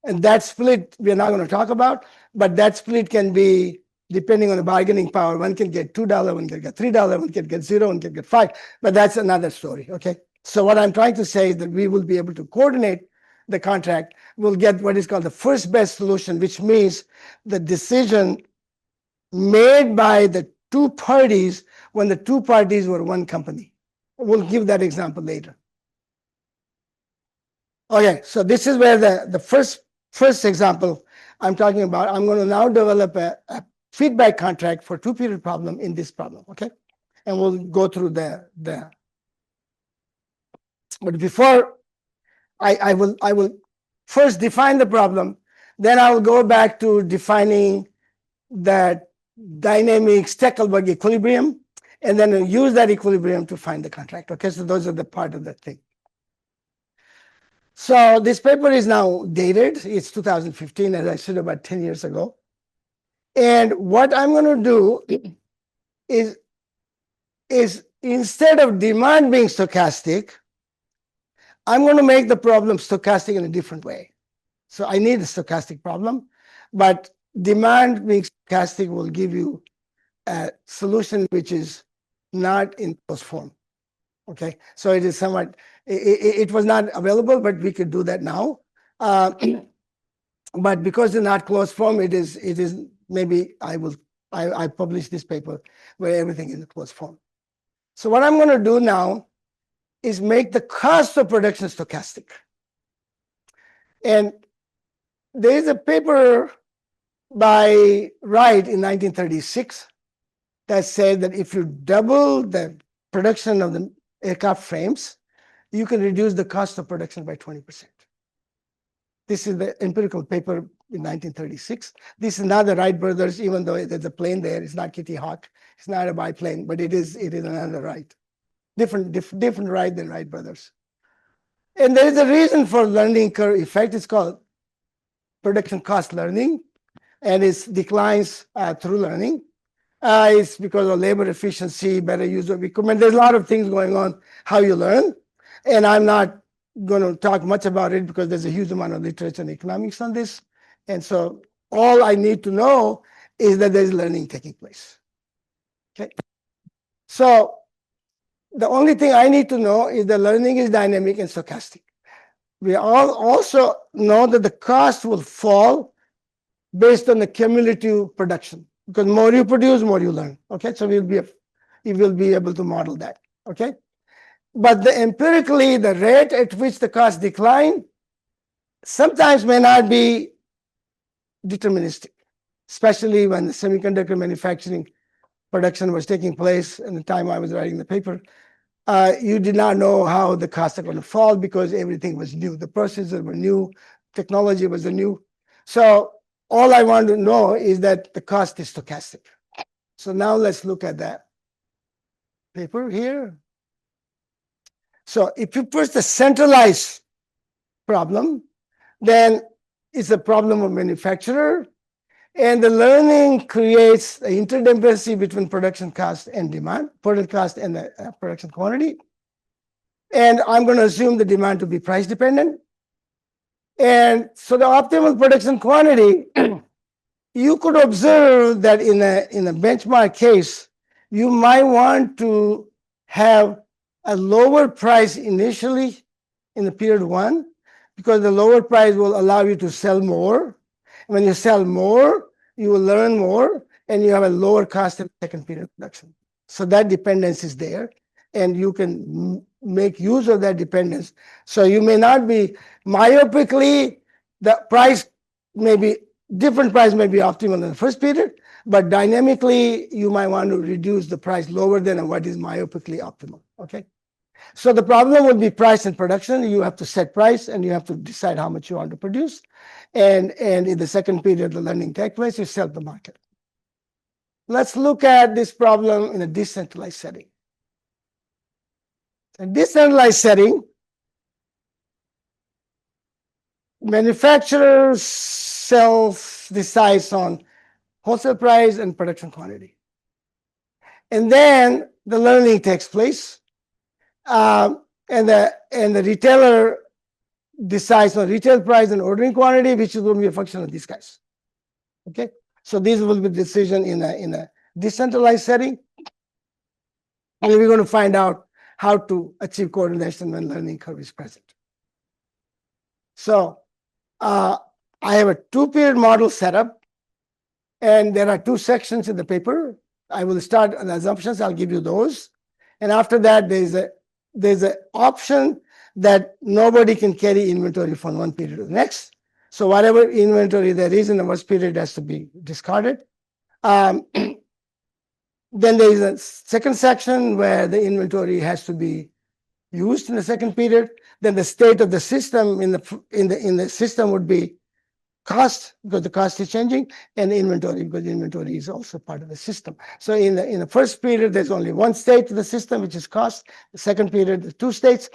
And that split we're not going to talk about, but that split can be depending on the bargaining power. One can get $2, one can get $3, one can get 0, one can get 5. But that's another story, okay? So what I'm trying to say is that we will be able to coordinate the contract. We'll get what is called the first best solution, which means the decision made by the two parties when the two parties were one company. We'll give that example later. Okay, so this is where the first example I'm talking about. I'm going to now develop a feedback contract for two-period problem in this problem, okay? And we'll go through the but before I will first define the problem, then I will go back to defining that dynamic Stackelberg equilibrium, and then use that equilibrium to find the contract. Okay, so those are the part of the thing. So this paper is now dated. It's 2015, as I said, about 10 years ago. And what I'm going to do is instead of demand being stochastic, I'm going to make the problem stochastic in a different way. So I need a stochastic problem, but demand being stochastic will give you a solution which is not in closed form. Okay, so it is somewhat, it was not available, but we could do that now. But because it's not closed form, it is maybe I publish this paper where everything is in closed form. So what I'm going to do now is make the cost of production stochastic. And there is a paper by Wright in 1936 that said that if you double the production of the aircraft frames, you can reduce the cost of production by 20%. This is the empirical paper in 1936. This is not the Wright brothers, even though there's a plane there. It's not Kitty Hawk. It's not a biplane, but it is another Wright. Different Wright than Wright brothers. And there is a reason for learning curve effect. It's called production cost learning, and it declines through learning. It's because of labor efficiency, better use of equipment. There's a lot of things going on how you learn, and I'm not going to talk much about it because there's a huge amount of literature and economics on this. And so all I need to know is that there's learning taking place. Okay. So the only thing I need to know is that learning is dynamic and stochastic. We all also know that the cost will fall based on the cumulative production, because more you produce, more you learn. Okay, so you will be able to model that. Okay, but empirically, the rate at which the cost decline sometimes may not be deterministic, especially when the semiconductor manufacturing production was taking place in the time I was writing the paper. You did not know how the costs are going to fall because everything was new. The processes were new, technology was new. So all I want to know is that the cost is stochastic. So now let's look at that paper here. So if you put the centralized problem, then it's a problem of manufacturer, and the learning creates an interdependency between production cost and demand, product cost and the production quantity. And I'm going to assume the demand to be price dependent. And so the optimal production quantity, you could observe that in a benchmark case, you might want to have a lower price initially in the period 1, because the lower price will allow you to sell more. When you sell more, you will learn more, and you have a lower cost in the second period production. So that dependence is there, and you can make use of that dependence. So you may not be myopically, the price may be, different price may be optimal in the first period, but dynamically, you might want to reduce the price lower than what is myopically optimal, okay? So the problem would be price and production. You have to set price and you have to decide how much you want to produce. And in the second period, the learning takes place, you sell the market. Let's look at this problem in a decentralized setting. A decentralized setting, manufacturer decides on wholesale price and production quantity. And then the learning takes place. And the retailer decides on retail price and ordering quantity, which is going to be a function of these guys. Okay, so these will be decision in a decentralized setting, and we're going to find out how to achieve coordination when learning curve is present. So I have a two-period model set up, and there are two sections in the paper. I will start on assumptions. I'll give you those, and after that, there's an option that nobody can carry inventory from one period to the next. So whatever inventory there is in the first period has to be discarded. Then there is a second section where the inventory has to be used in the second period. Then the state of the system in the system would be cost, because the cost is changing, and inventory, because the inventory is also part of the system. So in the first period, there's only one state of the system, which is cost. The second period, the two states.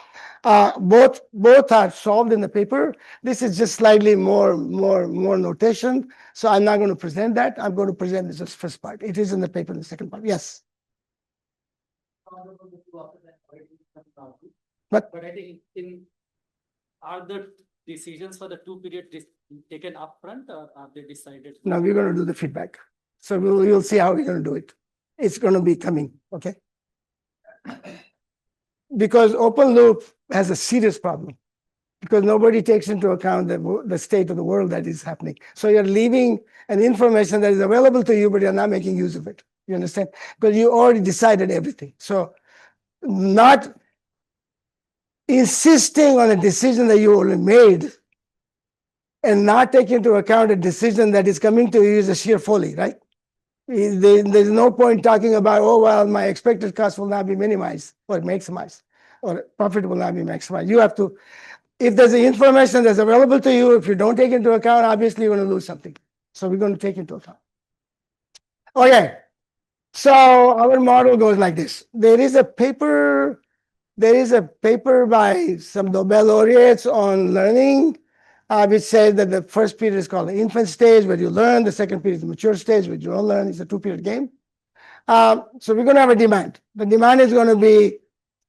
Both are solved in the paper. This is just slightly more notation. So I'm not going to present that. I'm going to present this as first part. It is in the paper in the second part. Yes. But I think are the decisions for the two period taken upfront, or are they decided? No, we're going to do the feedback. So you'll see how we're going to do it. It's going to be coming, okay? Because open loop has a serious problem, because nobody takes into account the state of the world that is happening. So you're leaving an information that is available to you, but you're not making use of it. You understand? Because you already decided everything. So not insisting on a decision that you already made and not taking into account a decision that is coming to you is a sheer folly, right? There's no point talking about, oh, well, my expected cost will not be minimized or maximized, or profit will not be maximized. You have to, if there's the information that's available to you, if you don't take into account, obviously you're going to lose something. So we're going to take into account. Okay, so our model goes like this. There is a paper by some Nobel laureates on learning, which says that the first period is called the infant stage, where you learn. The second period is the mature stage, where you don't learn. It's a two-period game. So we're going to have a demand. The demand is going to be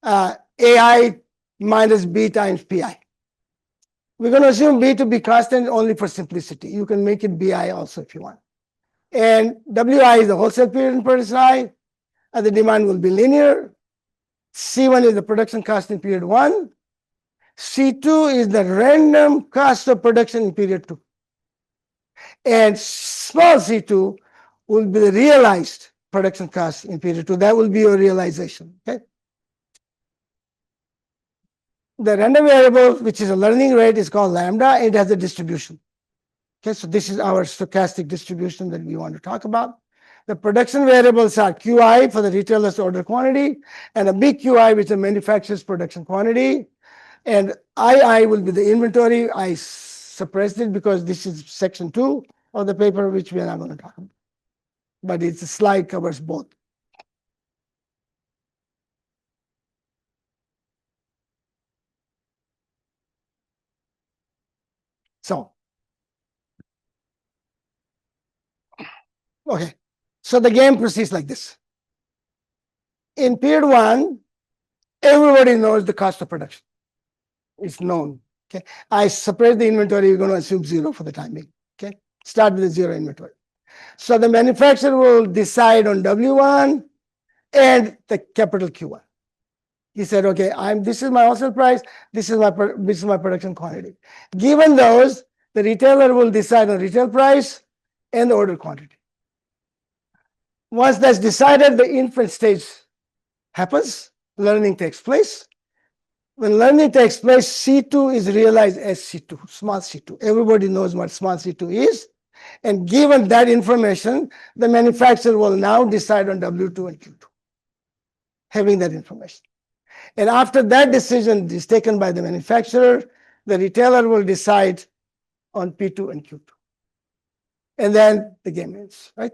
AI minus B times PI. We're going to assume B to be constant only for simplicity. You can make it BI also if you want. And WI is the wholesale period in production I, and the demand will be linear. C1 is the production cost in period 1. C2 is the random cost of production in period 2. And small c2 will be the realized production cost in period 2. That will be your realization. Okay. The random variable, which is a learning rate, is called lambda. It has a distribution. Okay, so this is our stochastic distribution that we want to talk about. The production variables are QI for the retailer's order quantity, and a big QI, which is the manufacturer's production quantity. And II will be the inventory. I suppressed it because this is section 2 of the paper, which we are not going to talk about. But it's a slide covers both. So, okay. So the game proceeds like this. In period 1, everybody knows the cost of production. It's known. Okay. I separate the inventory. You're going to assume 0 for the time being. Okay. Start with a 0 inventory. So the manufacturer will decide on W1 and the capital Q1. He said, okay, this is my wholesale price. This is my production quantity. Given those, the retailer will decide on retail price and the order quantity. Once that's decided, the infant stage happens. Learning takes place. When learning takes place, C2 is realized as C2, small c2. Everybody knows what small c2 is. And given that information, the manufacturer will now decide on W2 and Q2, having that information. And after that decision is taken by the manufacturer, the retailer will decide on P2 and Q2. And then the game ends, right?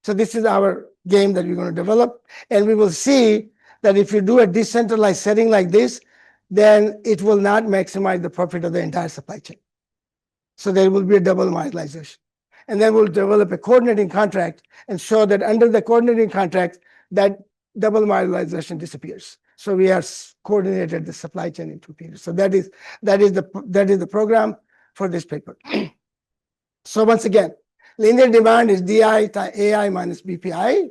So this is our game that we're going to develop. And we will see that if you do a decentralized setting like this, then it will not maximize the profit of the entire supply chain. So there will be a double marginalization. And then we'll develop a coordinating contract and show that under the coordinating contract, that double marginalization disappears. So we are coordinated the supply chain in 2 periods. So that is the program for this paper. So once again, linear demand is DI times AI minus BPI.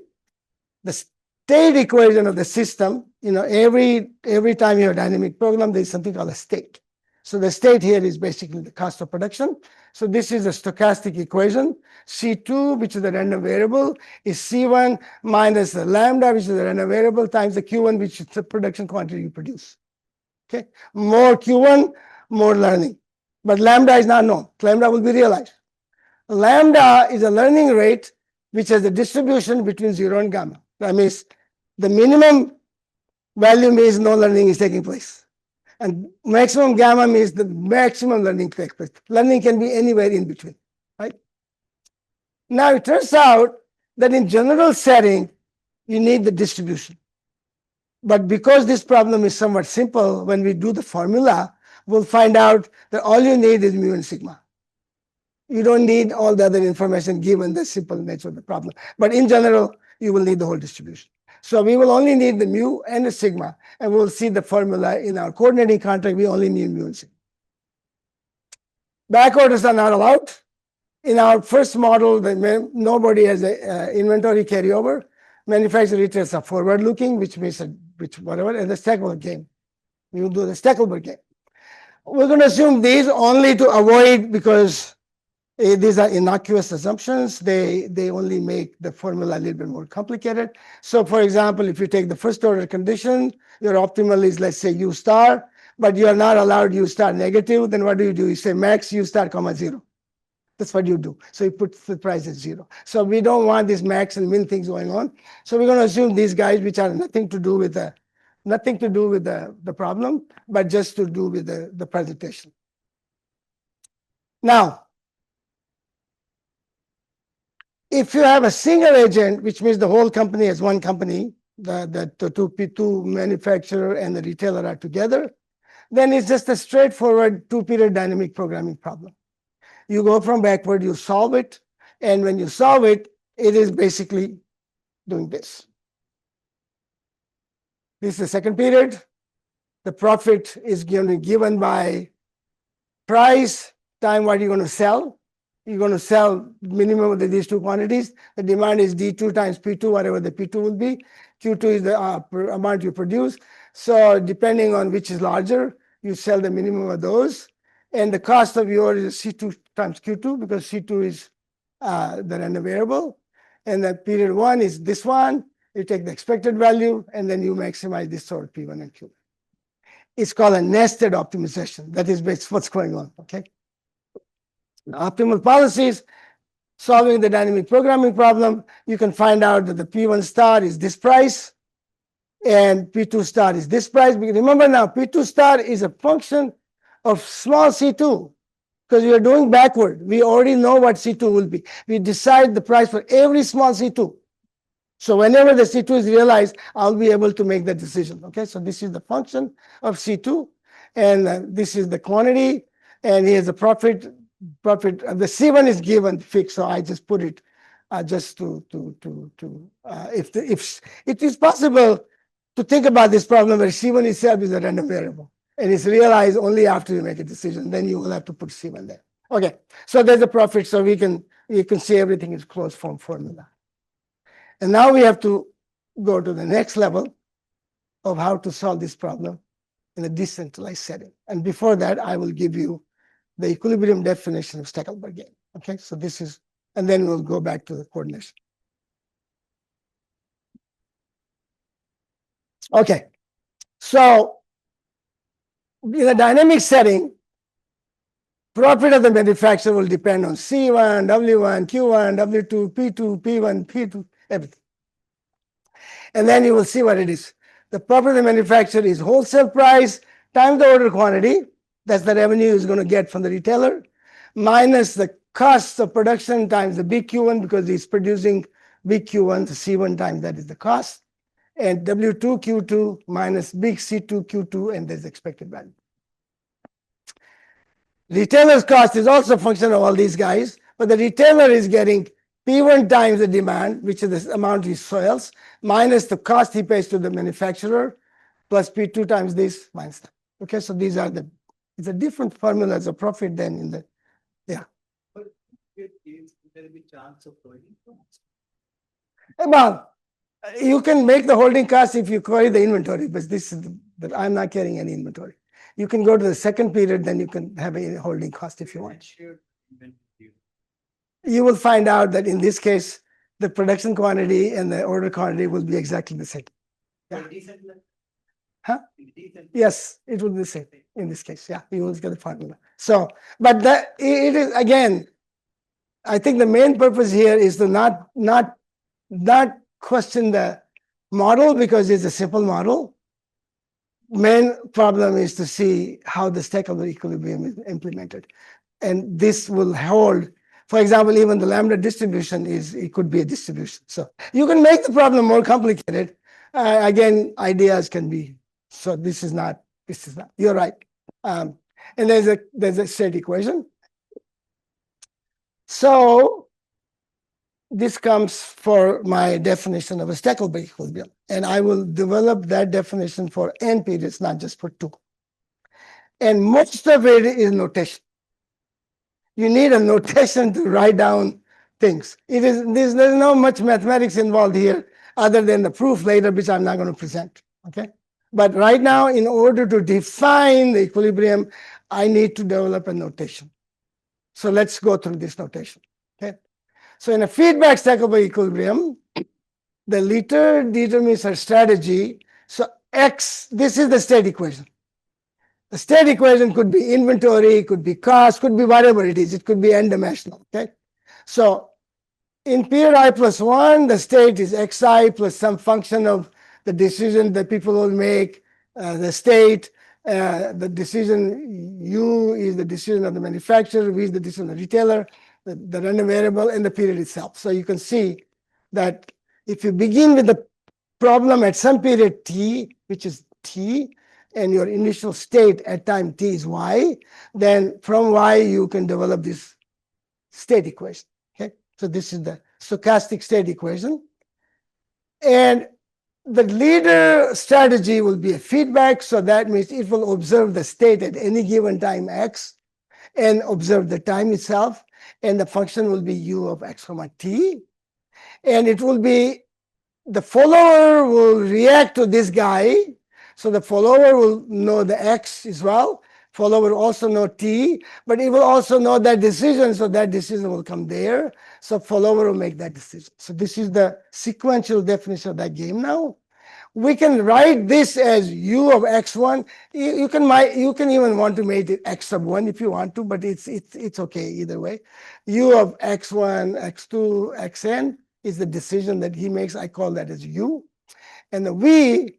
The state equation of the system, every time you have a dynamic program, there's something called a state. So the state here is basically the cost of production. So this is a stochastic equation. C2, which is the random variable, is C1 minus the lambda, which is the random variable, times the Q1, which is the production quantity you produce. Okay, more Q1, more learning. But lambda is not known. Lambda will be realized. Lambda is a learning rate which has a distribution between 0 and gamma. That means the minimum value means no learning is taking place. And maximum gamma means the maximum learning takes place. Learning can be anywhere in between, right? Now it turns out that in general setting, you need the distribution. But because this problem is somewhat simple, when we do the formula, we'll find out that all you need is mu and sigma. You don't need all the other information given the simple nature of the problem. But in general, you will need the whole distribution. So we will only need the mu and the sigma, and we'll see the formula in our coordinating contract. We only need mu and sigma. Back orders are not allowed. In our first model, nobody has an inventory carryover. Manufacturer retailers are forward-looking, which means whatever, and the Stackelberg game. We will do the Stackelberg game. We're going to assume these only to avoid, because these are innocuous assumptions. They only make the formula a little bit more complicated. So for example, if you take the first order condition, your optimal is, let's say, U star, but you are not allowed U star negative, then what do? You say max U star comma 0. That's what you do. So you put the price at 0. So we don't want this max and min things going on. So we're going to assume these guys, which are nothing to do with the problem, but just to do with the presentation. Now, if you have a single agent, which means the whole company is one company, the two manufacturer and the retailer are together, then it's just a straightforward 2-period dynamic programming problem. You go from backward, you solve it, and when you solve it, it is basically doing this. This is the second period. The profit is given by price time what you're going to sell. You're going to sell minimum of these two quantities. The demand is D2 times P2, whatever the P2 will be. Q2 is the amount you produce. So depending on which is larger, you sell the minimum of those. And the cost of yours is C2 times Q2, because C2 is the random variable. And the period 1 is this one. You take the expected value, and then you maximize this sort P1 and Q1. It's called a nested optimization. That is what's going on, okay? Optimal policies, solving the dynamic programming problem, you can find out that the P1 star is this price, and P2 star is this price. Because remember now, P2 star is a function of small c2, because we are doing backward. We already know what c2 will be. We decide the price for every small c2. So whenever the c2 is realized, I'll be able to make that decision. Okay, so this is the function of c2, and this is the quantity, and here's the profit. The C1 is given fixed, so I just put it just if it is possible to think about this problem where C1 itself is a random variable, and it's realized only after you make a decision. Then you will have to put C1 there. Okay, so there's a profit, so you can see everything is closed form formula. And now we have to go to the next level of how to solve this problem in a decentralized setting. And before that, I will give you the equilibrium definition of Stackelberg game. Okay, so this is, and then we'll go back to the coordination. Okay, so in a dynamic setting, profit of the manufacturer will depend on C1, W1, Q1, W2, P2, P1, P2, everything. And then you will see what it is. The profit of the manufacturer is wholesale price times the order quantity. That's the revenue is going to get from the retailer, minus the cost of production times the big Q1 because he's producing big Q1, the C1 times that is the cost, and W2 Q2 minus big C2 Q2, and there's expected value. Retailer's cost is also a function of all these guys, but the retailer is getting P1 times the demand, which is the amount he sells, minus the cost he pays to the manufacturer, plus P2 times this minus that. Okay, so these are it's a different formula as a profit than in the, yeah. But there will be chance of holding costs. Well, you can make the holding cost if you carry the inventory, but this is that I'm not carrying any inventory. You can go to the second period, then you can have a holding cost if you want. You will find out that in this case, the production quantity and the order quantity will be exactly the same. Yeah. Huh? Yes, it will be the same in this case. Yeah, you will get the formula. So, but it is again, I think the main purpose here is to not question the model because it's a simple model. Main problem is to see how the Stackelberg equilibrium is implemented. And this will hold, for example, even the lambda distribution it could be a distribution. So you can make the problem more complicated. Again, ideas can be, so this is not, you're right. And there's a state equation. So this comes for my definition of a Stackelberg equilibrium. And I will develop that definition for n periods, not just for 2. And most of it is notation. You need a notation to write down things. There's not much mathematics involved here other than the proof later, which I'm not going to present. Okay. But right now, in order to define the equilibrium, I need to develop a notation. So let's go through this notation. Okay. So in a feedback Stackelberg equilibrium, the leader determines her strategy. So X, this is the state equation. The state equation could be inventory, could be cost, could be whatever it is. It could be n-dimensional. Okay. So in period I plus 1, the state is xi plus some function of the decision that people will make, the state, the decision u is the decision of the manufacturer, v is the decision of the retailer, the random variable, and the period itself. So you can see that if you begin with the problem at some period t, which is t, and your initial state at time t is y, then from y you can develop this state equation. Okay, so this is the stochastic state equation. And the leader strategy will be a feedback, so that means it will observe the state at any given time x and observe the time itself, and the function will be u of x comma t. And it will be, the follower will react to this guy, so the follower will know the x as well. Follower will also know t, but it will also know that decision, so that decision will come there. So follower will make that decision. So this is the sequential definition of that game now. We can write this as u of x1. You can even want to make it x sub 1 if you want to, but it's okay either way. U of x1, x2, xn is the decision that he makes. I call that as u. And the v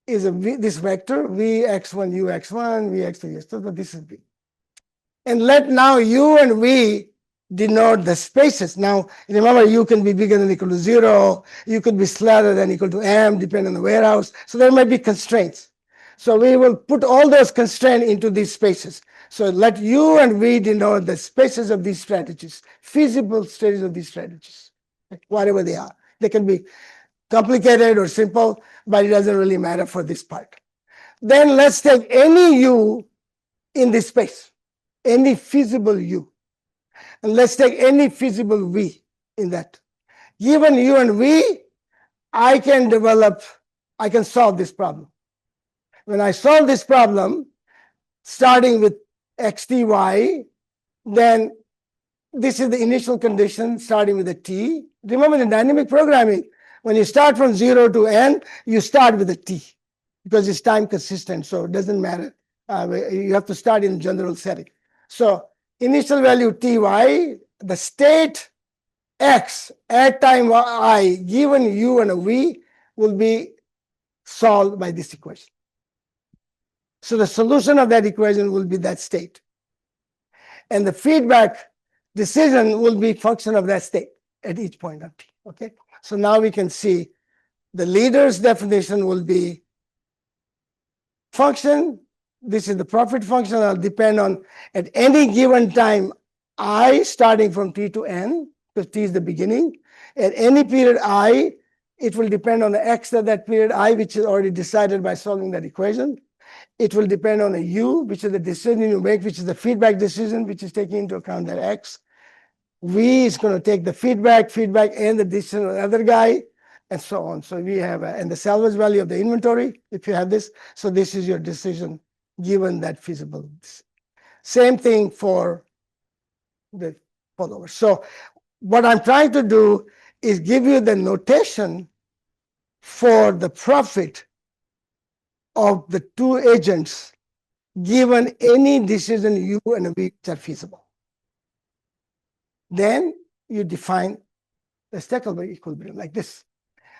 is this vector, v x1, u x1, v x2, x2, so this is v. And let now u and v denote the spaces. Now, remember, u can be bigger than or equal to 0. You could be smaller than or equal to m, depending on the warehouse. So there might be constraints. So we will put all those constraints into these spaces. So let u and v denote the spaces of these strategies, feasible stages of these strategies, whatever they are. They can be complicated or simple, but it doesn't really matter for this part. Then let's take any u in this space, any feasible u. And let's take any feasible v in that. Given u and v, I can solve this problem. When I solve this problem, starting with xty, then this is the initial condition starting with a t. Remember, in dynamic programming, when you start from 0 to n, you start with a t because it's time consistent, so it doesn't matter. You have to start in general setting. So initial value ty, the state x at time I given u and a v will be solved by this equation. So the solution of that equation will be that state. And the feedback decision will be function of that state at each point of t. Okay. So now we can see the leader's definition will be function. This is the profit function. It'll depend on at any given time I starting from t to n, because t is the beginning. At any period I, it will depend on the x of that period I, which is already decided by solving that equation. It will depend on a u, which is the decision you make, which is the feedback decision, which is taking into account that x. V is going to take the feedback, and the decision of the other guy, and so on. So we have, and the salvage value of the inventory, if you have this. So this is your decision given that feasible. Same thing for the follower. So what I'm trying to do is give you the notation for the profit of the two agents given any decision u and v which are feasible. Then you define the Stackelberg equilibrium like this.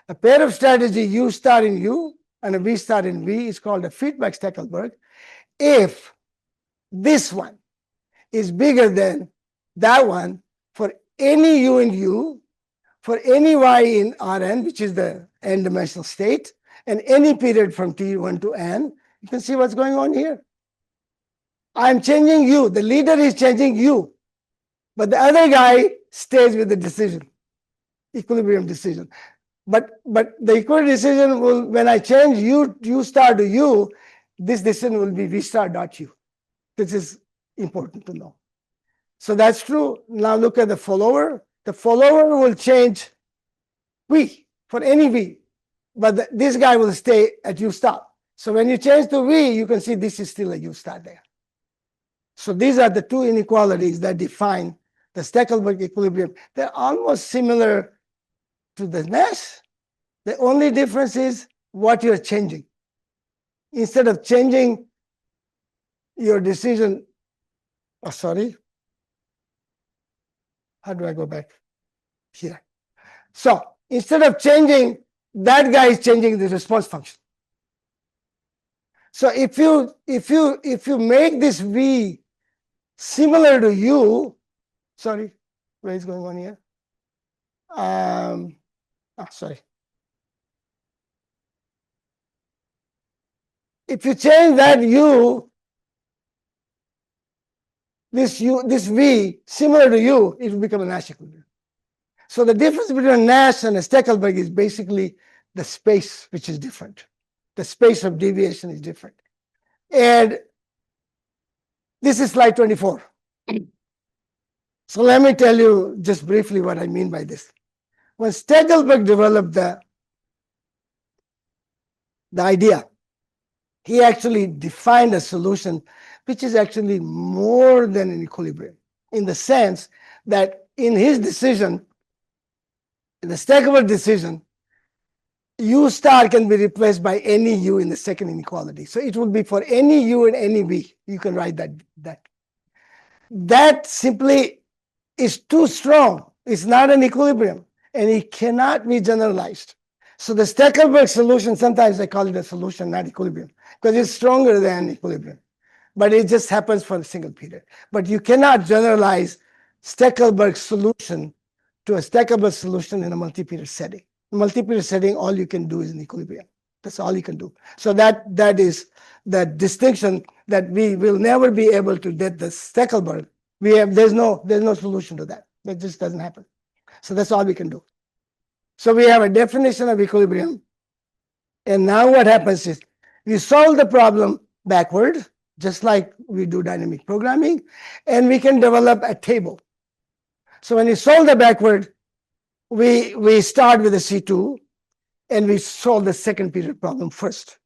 A pair of strategy u star in u and a v star in v is called a feedback Stackelberg if this one is bigger than that one for any u in u, for any y in Rn, which is the n-dimensional state, and any period from t1 to n. You can see what's going on here. I'm changing u. The leader is changing u, but the other guy stays with the decision, equilibrium decision. But the equilibrium decision will, when I change u star to u, this decision will be v star dot u. This is important to know. So that's true. Now look at the follower. The follower will change v for any v, but this guy will stay at u star. So when you change to v, you can see this is still a u star there. So these are the two inequalities that define the Stackelberg equilibrium. They're almost similar to the Nash. The only difference is what you're changing. Instead of changing your decision, oh, sorry. How do I go back? Here. So instead of changing, that guy is changing the response function. So if you make this v similar to u, sorry, what is going on here? Sorry. If you change that u, this v similar to u, it will become a Nash equilibrium. So the difference between Nash and a Stackelberg is basically the space, which is different. The space of deviation is different. And this is slide 24. So let me tell you just briefly what I mean by this. When Stackelberg developed the idea, he actually defined a solution which is actually more than an equilibrium, in the sense that in his decision, in the Stackelberg decision, u star can be replaced by any u in the second inequality. So it will be for any u and any v. You can write that. That simply is too strong. It's not an equilibrium, and it cannot be generalized. So the Stackelberg solution, sometimes I call it a solution, not equilibrium, because it's stronger than equilibrium. But it just happens for a single period. But you cannot generalize Stackelberg solution to a Stackelberg solution in a multi-period setting. In multi-period setting, all you can do is an equilibrium. That's all you can do. So that is the distinction that we will never be able to get the Stackelberg. There's no solution to that. That just doesn't happen. So that's all we can do. So we have a definition of equilibrium. And now what happens is we solve the problem backward, just like we do dynamic programming, and we can develop a table. So when we solve the backward, we start with a C2 and we solve the second period problem first.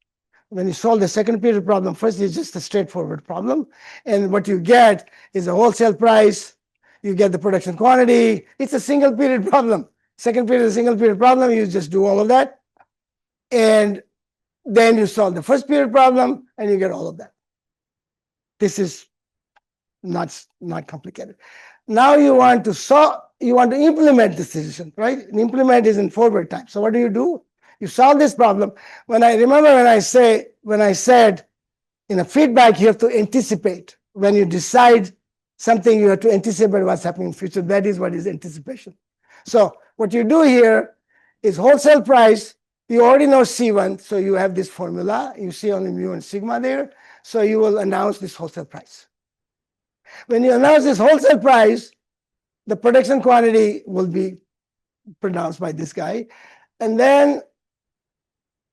When you solve the second period problem first, it's just a straightforward problem. And what you get is a wholesale price, you get the production quantity. It's a single period problem. Second period is a single period problem, you just do all of that. And then you solve the first period problem and you get all of that. This is not complicated. Now you want to implement this decision, right? And implement is in forward time. So what do? You solve this problem. When I said in a feedback, you have to anticipate. When you decide something, you have to anticipate what's happening in the future. That is what is anticipation. So what you do here is wholesale price. You already know C1, so you have this formula. You see only mu and sigma there. So you will announce this wholesale price. When you announce this wholesale price, the production quantity will be pronounced by this guy. And then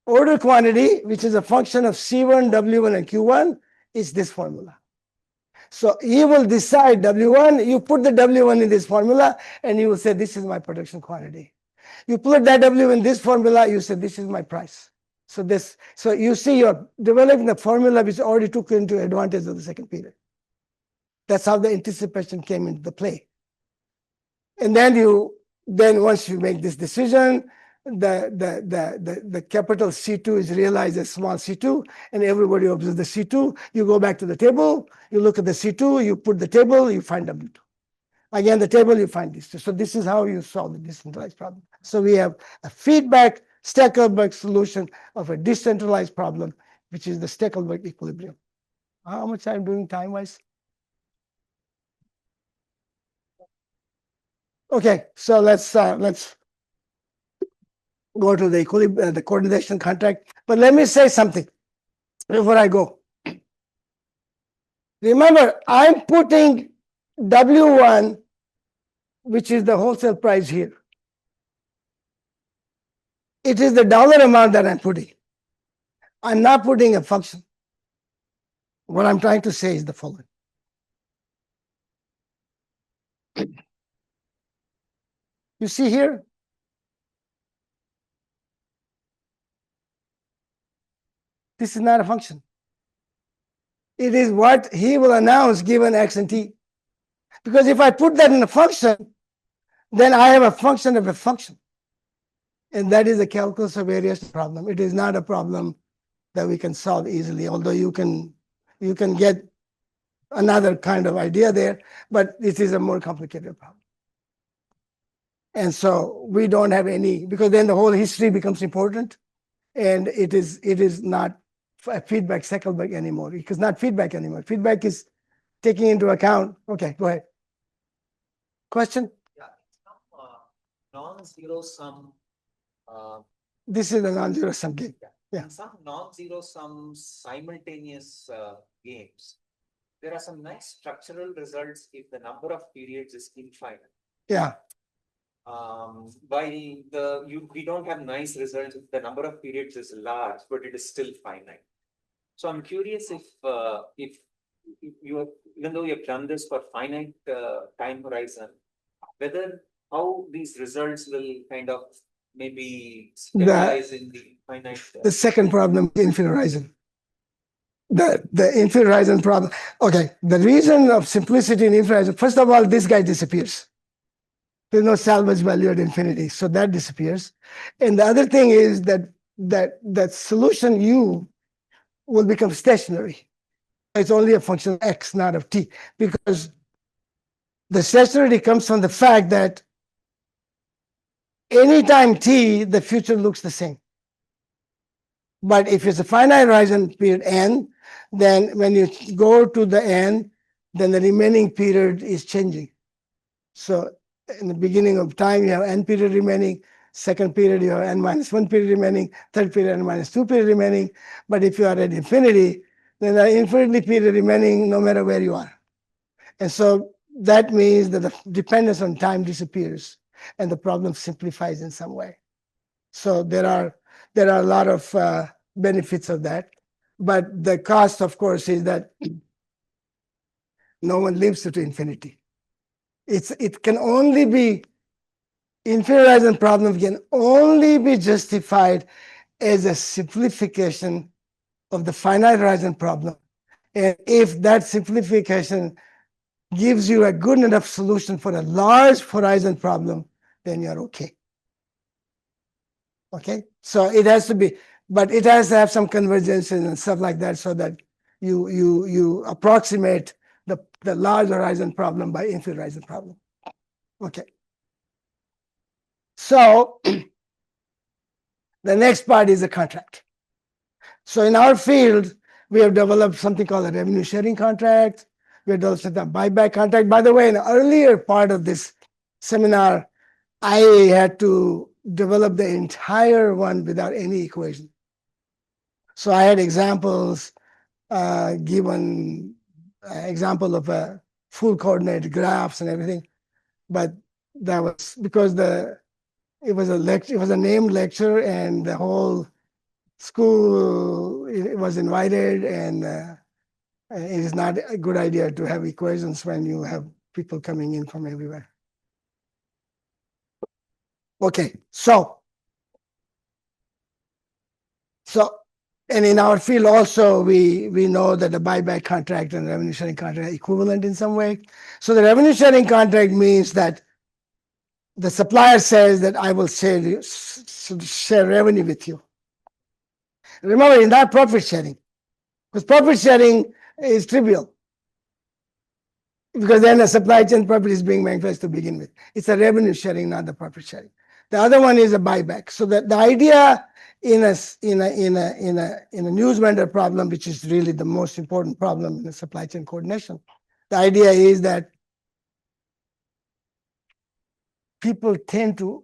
order quantity, which is a function of C1, W1, and Q1, is this formula. So he will decide W1, you put the W1 in this formula, and you will say, this is my production quantity. You put that W in this formula, you say, this is my price. So you see you're developing the formula which already took into advantage of the second period. That's how the anticipation came into the play. And then once you make this decision, the capital C2 is realized as small c2, and everybody observes the C2. You go back to the table, you look at the C2, you put the table, you find W2. Again, the table, you find these two. So this is how you solve the decentralized problem. So we have a feedback Stackelberg solution of a decentralized problem, which is the Stackelberg equilibrium. How much I'm doing time-wise? Okay, so let's go to the equilibrium, the coordination contract. But let me say something before I go. Remember, I'm putting W1, which is the wholesale price here. It is the dollar amount that I'm putting. I'm not putting a function. What I'm trying to say is the following. You see here? This is not a function. It is what he will announce given x and t. Because if I put that in a function, then I have a function of a function. And that is a calculus of variation problem. It is not a problem that we can solve easily, although you can get another kind of idea there, but it is a more complicated problem. And so we don't have any, because then the whole history becomes important, and it is not a feedback Stackelberg anymore. It's not feedback anymore. Feedback is taking into account. Okay, go ahead. Question? Yeah, non-zero sum. This is a non-zero sum game. Yeah. In some non-zero sum simultaneous games, there are some nice structural results if the number of periods is infinite. Yeah. We don't have nice results if the number of periods is large, but it is still finite. So I'm curious if you have, even though you have done this for finite time horizon, whether how these results will kind of maybe stabilize in the finite. The second problem, infinite horizon. The infinite horizon problem. Okay, the reason of simplicity in infinite horizon, first of all, this guy disappears. There's no salvage value at infinity, so that disappears. And the other thing is that solution U will become stationary. It's only a function of x, not of t, because the stationarity comes from the fact that anytime t, the future looks the same. But if it's a finite horizon period n, then when you go to the n, then the remaining period is changing. So in the beginning of time, you have n period remaining. Second period, you have n-1 period remaining. Third period, n-2 period remaining. But if you are at infinity, then there are infinitely period remaining no matter where you are. And so that means that the dependence on time disappears and the problem simplifies in some way. So there are a lot of benefits of that. But the cost, of course, is that no one lives to infinity. It can only be, infinite horizon problem can only be justified as a simplification of the finite horizon problem. And if that simplification gives you a good enough solution for a large horizon problem, then you're okay. Okay, so it has to be, but it has to have some convergences and stuff like that, so that you approximate the large horizon problem by infinite horizon problem. Okay. So the The next part is the contract. So in our field, we have developed something called a revenue sharing contract. We have developed a buyback contract. By the way, in the earlier part of this seminar, I had to develop the entire one without any equation. So I had examples given example of a full coordinate graphs and everything, but that was because it was a named lecture, and the whole school it was invited, and it is not a good idea to have equations when you have people coming in from everywhere. Okay, so and in our field also, we know that the buyback contract and revenue sharing contract are equivalent in some way. So the revenue sharing contract means that the supplier says that I will share revenue with you. Remember, in that profit sharing, because profit sharing is trivial, because then the supply chain profit is being manifest to begin with. It's a revenue sharing, not the profit sharing. The other one is a buyback. So the idea in a news vendor problem, which is really the most important problem in the supply chain coordination, the idea is that people tend to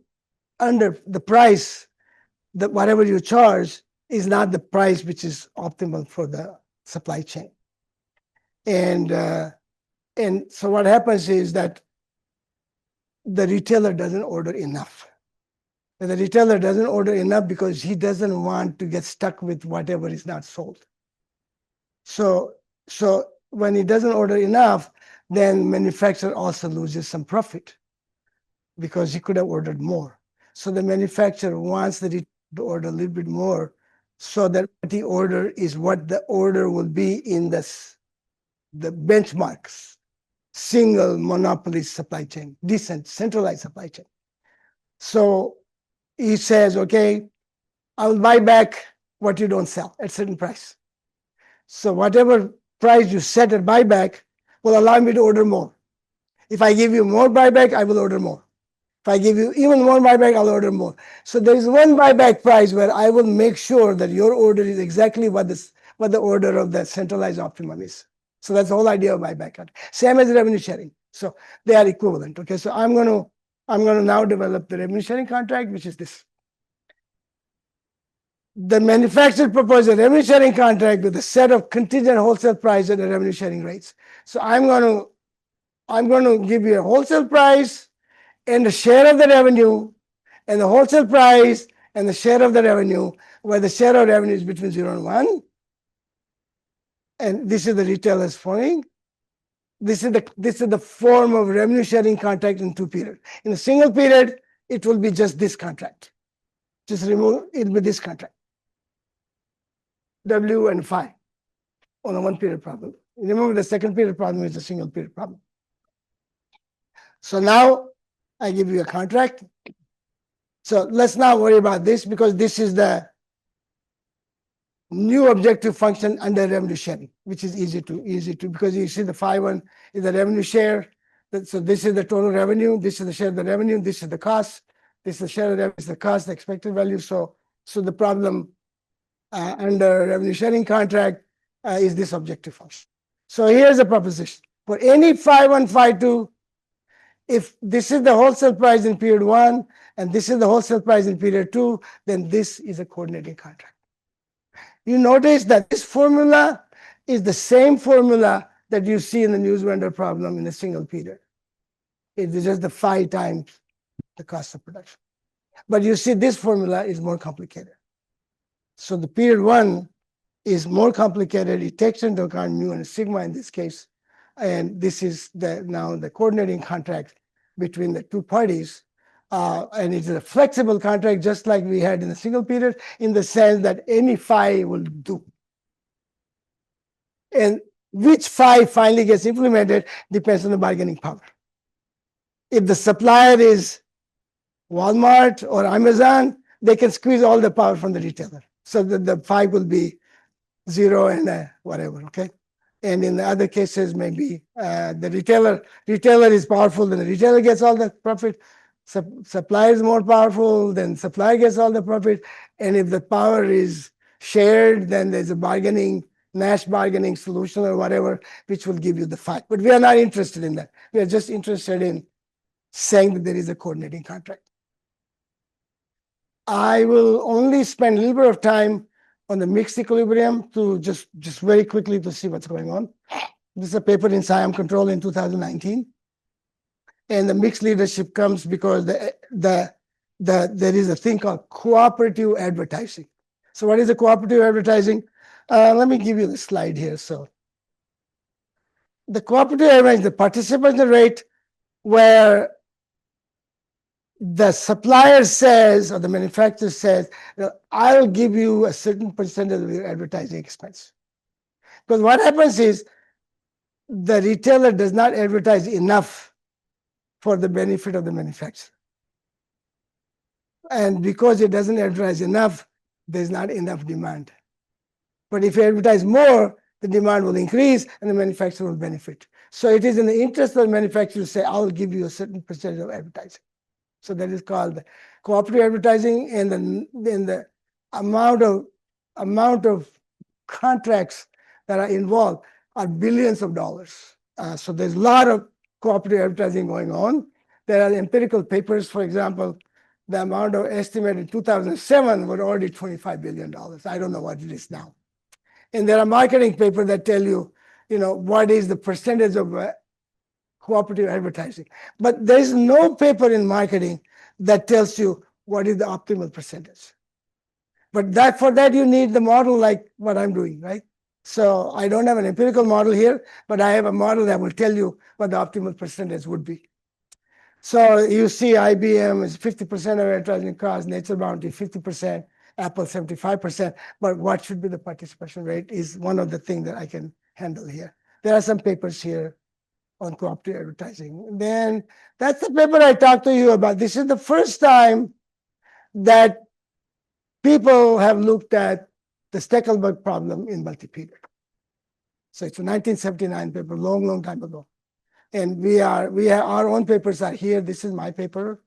under the price, that whatever you charge is not the price which is optimal for the supply chain. And so what happens is that the retailer doesn't order enough. And the retailer doesn't order enough because he doesn't want to get stuck with whatever is not sold. So when he doesn't order enough, then manufacturer also loses some profit because he could have ordered more. So the manufacturer wants the retailer to order a little bit more, so that what he order is what the order will be in the benchmarks, single monopoly supply chain, decentralized supply chain. So he says, okay, I will buy back what you don't sell at a certain price. So whatever price you set at buyback will allow me to order more. If I give you more buyback, I will order more. If I give you even more buyback, I'll order more. So there is one buyback price where I will make sure that your order is exactly what the order of the centralized optimum is. So that's the whole idea of buyback. Same as revenue sharing. So they are equivalent. Okay, so I'm going to now develop the revenue sharing contract, which is this. The manufacturer proposes a revenue sharing contract with a set of contingent wholesale price and revenue sharing rates. So I'm going to give you a wholesale price and the share of the revenue, and the wholesale price and the share of the revenue, where the share of revenue is between 0 and 1. And this is the retailer's forming. This is the form of revenue sharing contract in 2 periods. In a single period, it will be just this contract. Just remove it with this contract. W and phi on a 1 period problem. Remember, the second period problem is a single period problem. So now I give you a contract. So let's not worry about this, because this is the new objective function under revenue sharing, which is easy to because you see the phi one is the revenue share. So this is the total revenue, this is the share of the revenue, this is the cost, this is the share of the revenue, this is the cost, the expected value. So the problem under revenue sharing contract is this objective function. So here's the proposition. For any phi 1, phi 2, if this is the wholesale price in period 1 and this is the wholesale price in period 2, then this is a coordinating contract. You notice that this formula is the same formula that you see in the news vendor problem in a single period. It is just the phi times the cost of production. But you see this formula is more complicated. So the period 1 is more complicated. It takes into account mu and sigma in this case. And this is now the coordinating contract between the 2 parties. And it's a flexible contract, just like we had in the single period, in the sense that any phi will do. And which phi finally gets implemented depends on the bargaining power. If the supplier is Walmart or Amazon, they can squeeze all the power from the retailer. So the phi will be 0 and whatever, okay? And in the other cases, maybe the retailer is powerful, then the retailer gets all the profit. Supply is more powerful, then supply gets all the profit. And if the power is shared, then there's a Nash bargaining solution or whatever, which will give you the fight. But we are not interested in that. We are just interested in saying that there is a coordinating contract. I will only spend a little bit of time on the mixed equilibrium to just very quickly to see what's going on. This is a paper in IIM Control in 2019. And the mixed leadership comes because there is a thing called cooperative advertising. So what is a cooperative advertising? Let me give you the slide here. So the cooperative advertising, the participation rate where the supplier says or the manufacturer says, I'll give you a certain percentage of your advertising expense. Because what happens is the retailer does not advertise enough for the benefit of the manufacturer. And because it doesn't advertise enough, there's not enough demand. But if you advertise more, the demand will increase and the manufacturer will benefit. So it is in the interest of the manufacturer to say, I'll give you a certain percentage of advertising. So that is called cooperative advertising, and then the amount of contracts that are involved are billions of dollars. So there's a lot of cooperative advertising going on. There are empirical papers, for example, the amount of estimated in 2007 were already $25 billion. I don't know what it is now. And there are marketing papers that tell you, what is the percentage of cooperative advertising. But there is no paper in marketing that tells you what is the optimal percentage. But for that, you need the model like what I'm doing, right? So I don't have an empirical model here, but I have a model that will tell you what the optimal percentage would be. So you see IBM is 50% of advertising costs, Nature Bounty 50%, Apple 75%. But what should be the participation rate is one of the things that I can handle here. There are some papers here on cooperative advertising. And then that's the paper I talked to you about. This is the first time that people have looked at the Stackelberg problem in multi-period. So it's a 1979 paper, long time ago. And we have our own papers are here. This is my paper.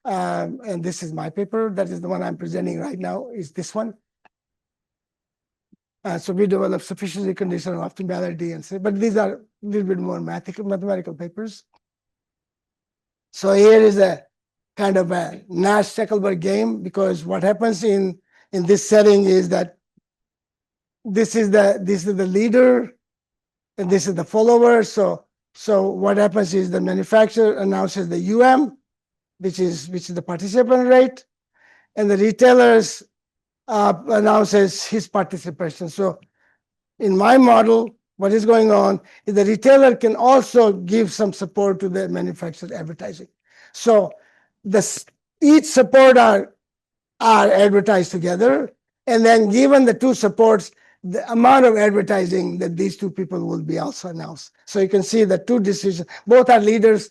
And this is my paper. That is the one I'm presenting right now, is this one. So we develop sufficiency conditional optimality, but these are a little bit more mathematical papers. So here is a kind of a Nash-Stackelberg game, because what happens in this setting is that this is the leader and this is the follower. So what happens is the manufacturer announces the which is the participant rate, and the retailers announces his participation. So in my model, what is going on is the retailer can also give some support to the manufacturer's advertising. So each support are advertised together, and then given the two supports, the amount of advertising that these two people will be also announced. So you can see the two decisions, both are leaders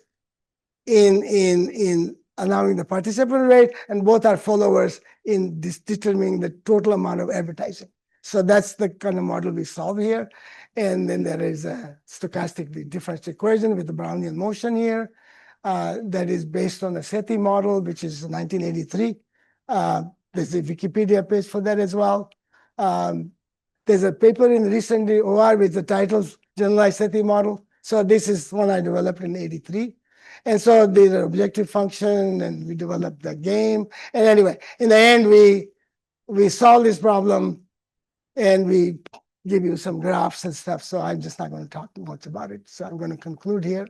in allowing the participant rate, and both are followers in determining the total amount of advertising. So that's the kind of model we solve here. And then there is a stochastic differential equation with the Brownian motion here that is based on the Sethi model, which is 1983. There's a Wikipedia page for that as well. There's a paper in recently OR with the title Generalized Sethi Model. So this is one I developed in 83. And so there's an objective function, and we developed the game. And anyway, in the end, we solve this problem, and we give you some graphs and stuff. So I'm just not going to talk too much about it. So I'm going to conclude here.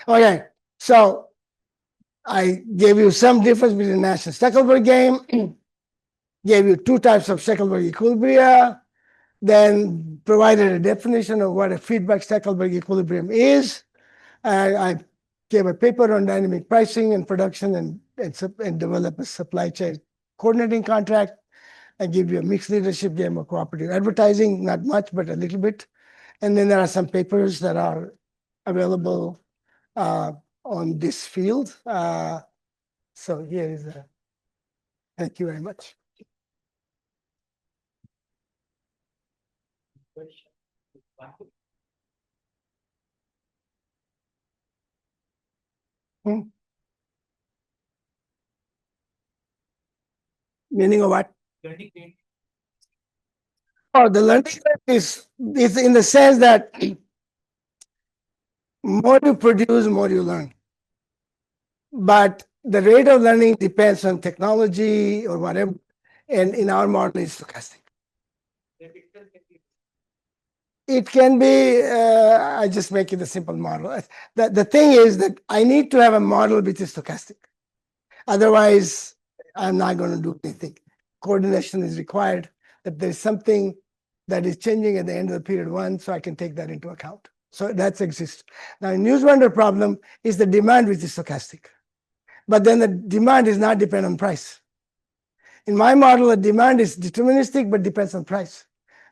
Okay, so I gave you some difference between Nash and Stackelberg game, gave you two types of Stackelberg equilibria, then provided a definition of what a feedback Stackelberg equilibrium is. I gave a paper on dynamic pricing and production and develop a supply chain coordinating contract. I give you a mixed leadership game of cooperative advertising, not much, but a little bit. And then there are some papers that are available on this field. So here is a, thank you very much. Meaning of what? learning rate. Oh, the learning rate is in the sense that more you produce, more you learn. But the rate of learning depends on technology or whatever. And in our model, it's stochastic. It can be, I just make it a simple model. The thing is that I need to have a model which is stochastic. Otherwise, I'm not going to do anything. Coordination is required, that there's something that is changing at the end of the period one, so I can take that into account. So that's exists. Now, in Newswender problem is the demand which is stochastic. But then the demand is not dependent on price. In my model, the demand is deterministic, but depends on price.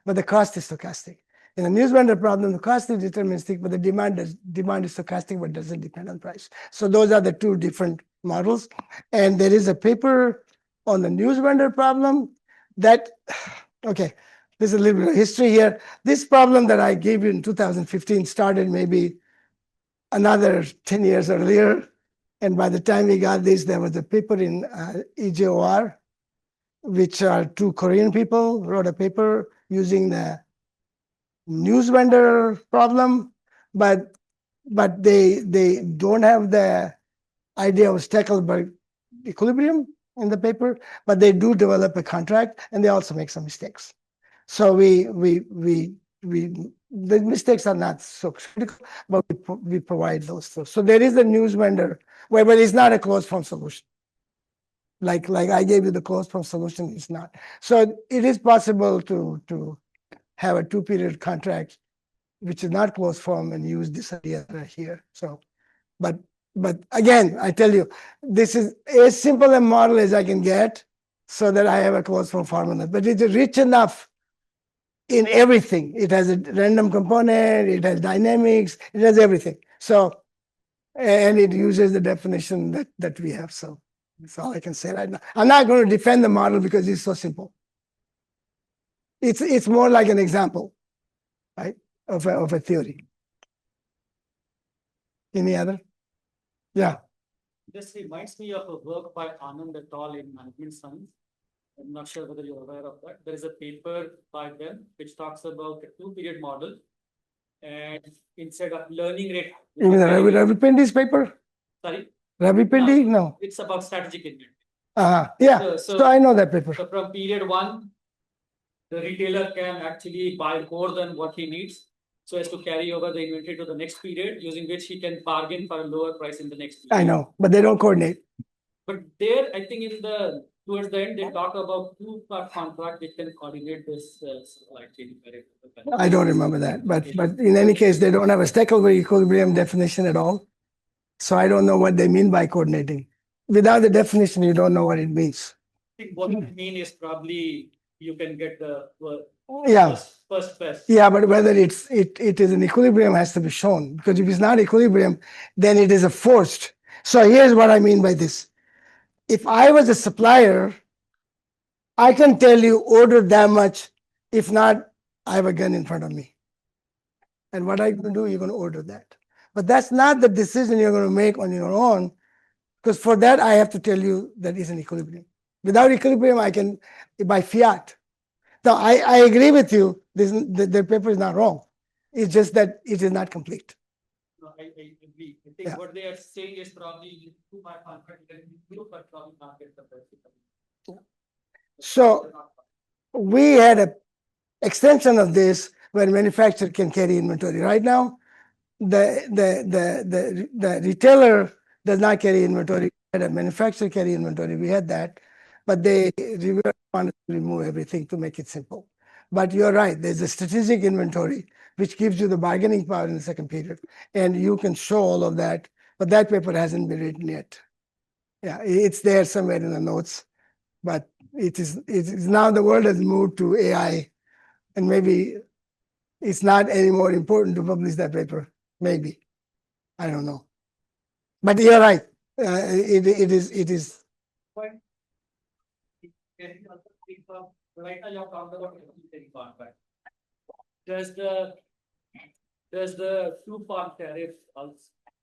But the cost is stochastic. In the Newswender problem, the cost is deterministic, but the demand is stochastic, but doesn't depend on price. So those are the two different models. And there is a paper on the Newswender problem that, okay, there's a little bit of history here. This problem that I gave you in 2015 started maybe another 10 years earlier. And by the time we got this, there was a paper in EJOR, which are two Korean people wrote a paper using the Newswender problem, but they don't have the idea of Stackelberg equilibrium in the paper, but they do develop a contract, and they also make some mistakes. So the mistakes are not so critical, but we provide those. So there is a Newswender where, but it's not a closed form solution. Like I gave you the closed form solution, it's not. So it is possible to have a 2-period contract, which is not closed form, and use this idea here. So, but again, I tell you, this is as simple a model as I can get, so that I have a closed form formula. But it's rich enough in everything. It has a random component, it has dynamics, it has everything. So, and it uses the definition that we have. So that's all I can say right now. I'm not going to defend the model because it's so simple. It's more like an example, right, of a theory. Any other? Yeah. This reminds me of a work by Anand et al. In management science. I'm not sure whether you're aware of that. There is a paper by them which talks about a 2-period model. And instead of learning rate. You mean Ravi Pindi's paper? Sorry? Ravi Pindi? No. It's about strategic inventory. Yeah. So I know that paper. So from period one, the retailer can actually buy more than what he needs, so as to carry over the inventory to the next period, using which he can bargain for a lower price in the next period. I know, but they don't coordinate. But there, I think towards the end, they talk about 2-part contract which can coordinate this supply chain. I don't remember that, but in any case, they don't have a Stackelberg equilibrium definition at all. So I don't know what they mean by coordinating. Without the definition, you don't know what it means. I think what it means is probably you can get the Yeah. first best. Yeah, but whether it is an equilibrium has to be shown, because if it's not equilibrium, then it is a forced. So here's what I mean by this. If I was a supplier, I can tell you order that much. If not, I have a gun in front of me. And what are you going to do? You're going to order that. But that's not the decision you're going to make on your own, because for that, I have to tell you that it's an equilibrium. Without equilibrium, I can, by fiat. Now, I agree with you. The paper is not wrong. It's just that it is not complete. No, I agree. I think what they are saying is probably 2-part contract can improve, but probably not get the best. So we had an extension of this where manufacturer can carry inventory. Right now, the retailer does not carry inventory. The manufacturer carry inventory. We had that, but they wanted to remove everything to make it simple. But you're right. There's a strategic inventory which gives you the bargaining power in the second period, and you can show all of that. But that paper hasn't been written yet. Yeah, it's there somewhere in the notes, but it is now the world has moved to AI, and maybe it's not any more important to publish that paper. Maybe, I don't know. But you're right. It is. Right now, you have talked about contract. Does the 2-part tariff also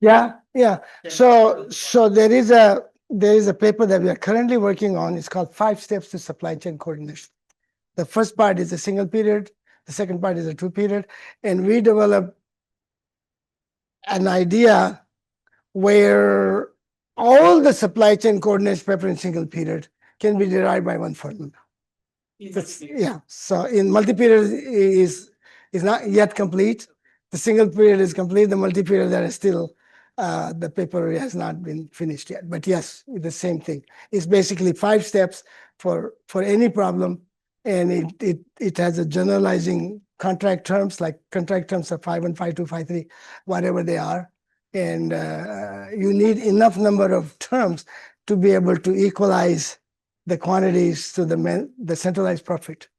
Yeah. Yeah. So there is a paper that we are currently working on. It's called 5 Steps to Supply Chain Coordination. The first part is a single period. The second part is a 2 period. And we developed an idea where all the supply chain coordination paper in single period can be derived by one formula. Yeah. So in multi-period is not yet complete. The single period is complete. The multi-period that is still the paper has not been finished yet. But yes, the same thing. It's basically 5 steps for any problem, and it has a generalizing contract terms, like contract terms of 5.1, 5.2, 5.3, whatever they are. And you need enough number of terms to be able to equalize the quantities to the centralized profit,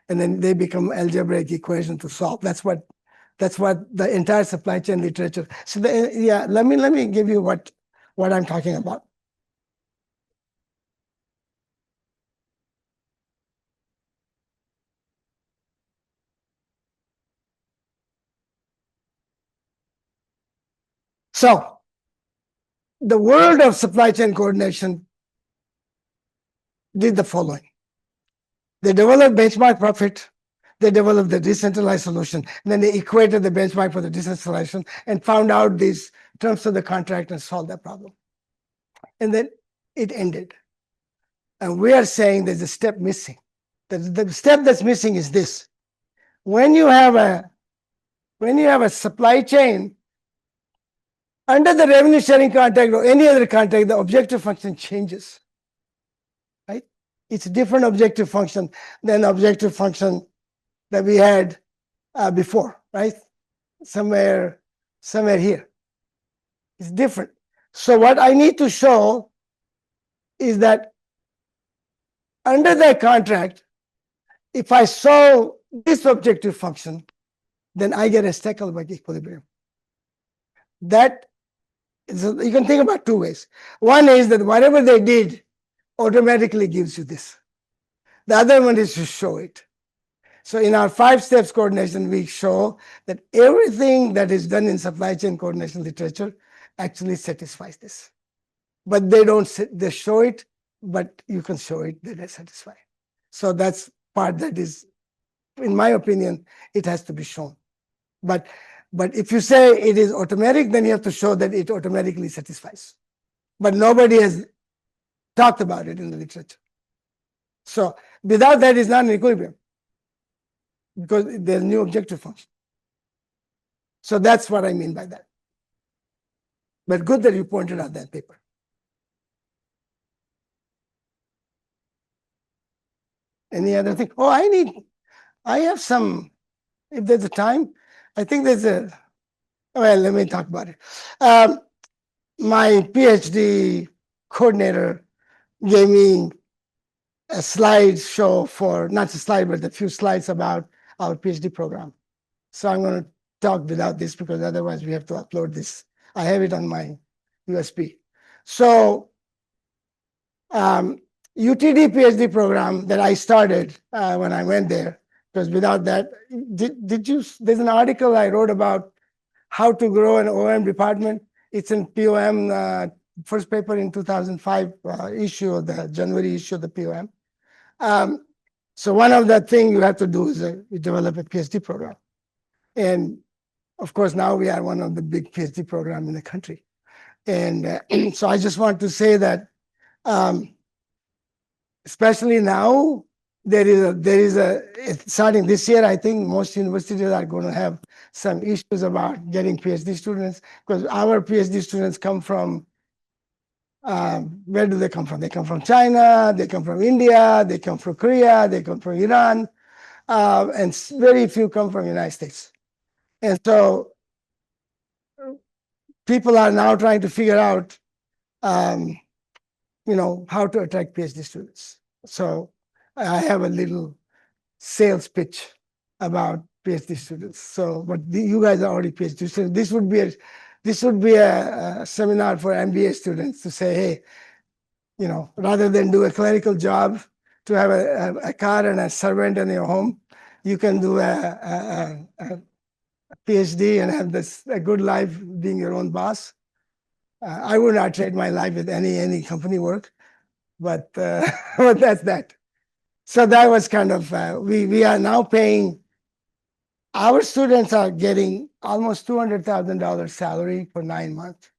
and then they become algebraic equation to solve. That's what the entire supply chain literature. So yeah, let me give you what I'm talking about. So the world of supply chain coordination did the following. They developed benchmark profit. They developed the decentralized solution. And then they equated the benchmark for the decentralized solution and found out these terms of the contract and solved that problem. And then it ended. And we are saying there's a step missing. The step that's missing is this. When you have a supply chain, under the revenue sharing contract or any other contract, the objective function changes. Right? It's a different objective function than the objective function that we had before, right? Somewhere here. It's different. So what I need to show is that under that contract, if I solve this objective function, then I get a Stackelberg equilibrium. That is, you can think about 2 ways. One is that whatever they did automatically gives you this. The other one is to show it. So in our 5 steps coordination, we show that everything that is done in supply chain coordination literature actually satisfies this. But they don't, they show it, but you can show it that they satisfy. So that's part that is, in my opinion, it has to be shown. But if you say it is automatic, then you have to show that it automatically satisfies. But nobody has talked about it in the literature. So without that, it's not an equilibrium because there's new objective function. So that's what I mean by that. But good that you pointed out that paper. Any other thing? Oh, I have some, if there's a time, I think there's well, let me talk about it. My PhD coordinator gave me a slide show for, not a slide, but a few slides about our PhD program. So I'm going to talk without this because otherwise we have to upload this. I have it on my USB. So UTD PhD program that I started when I went there, because without that, there's an article I wrote about how to grow an OM department. It's in POM, first paper in 2005 issue, the January issue of the POM. So one of the things you have to do is you develop a PhD program. And of course, now we are one of the big PhD programs in the country. And so I just want to say that especially now, there is a starting this year, I think most universities are going to have some issues about getting PhD students, because our PhD students come from, where do they come from? They come from China, they come from India, they come from Korea, they come from Iran, and very few come from the United States. And so people are now trying to figure out, how to attract PhD students. So I have a little sales pitch about PhD students. So, but you guys are already PhD students. This would be a seminar for MBA students to say, hey, rather than do a clerical job, to have a car and a servant in your home, you can do a PhD and have a good life being your own boss. I would not trade my life with any company work, but but that's that. So that was kind of we are now paying. Our students are getting almost $200,000 salary for 9 months.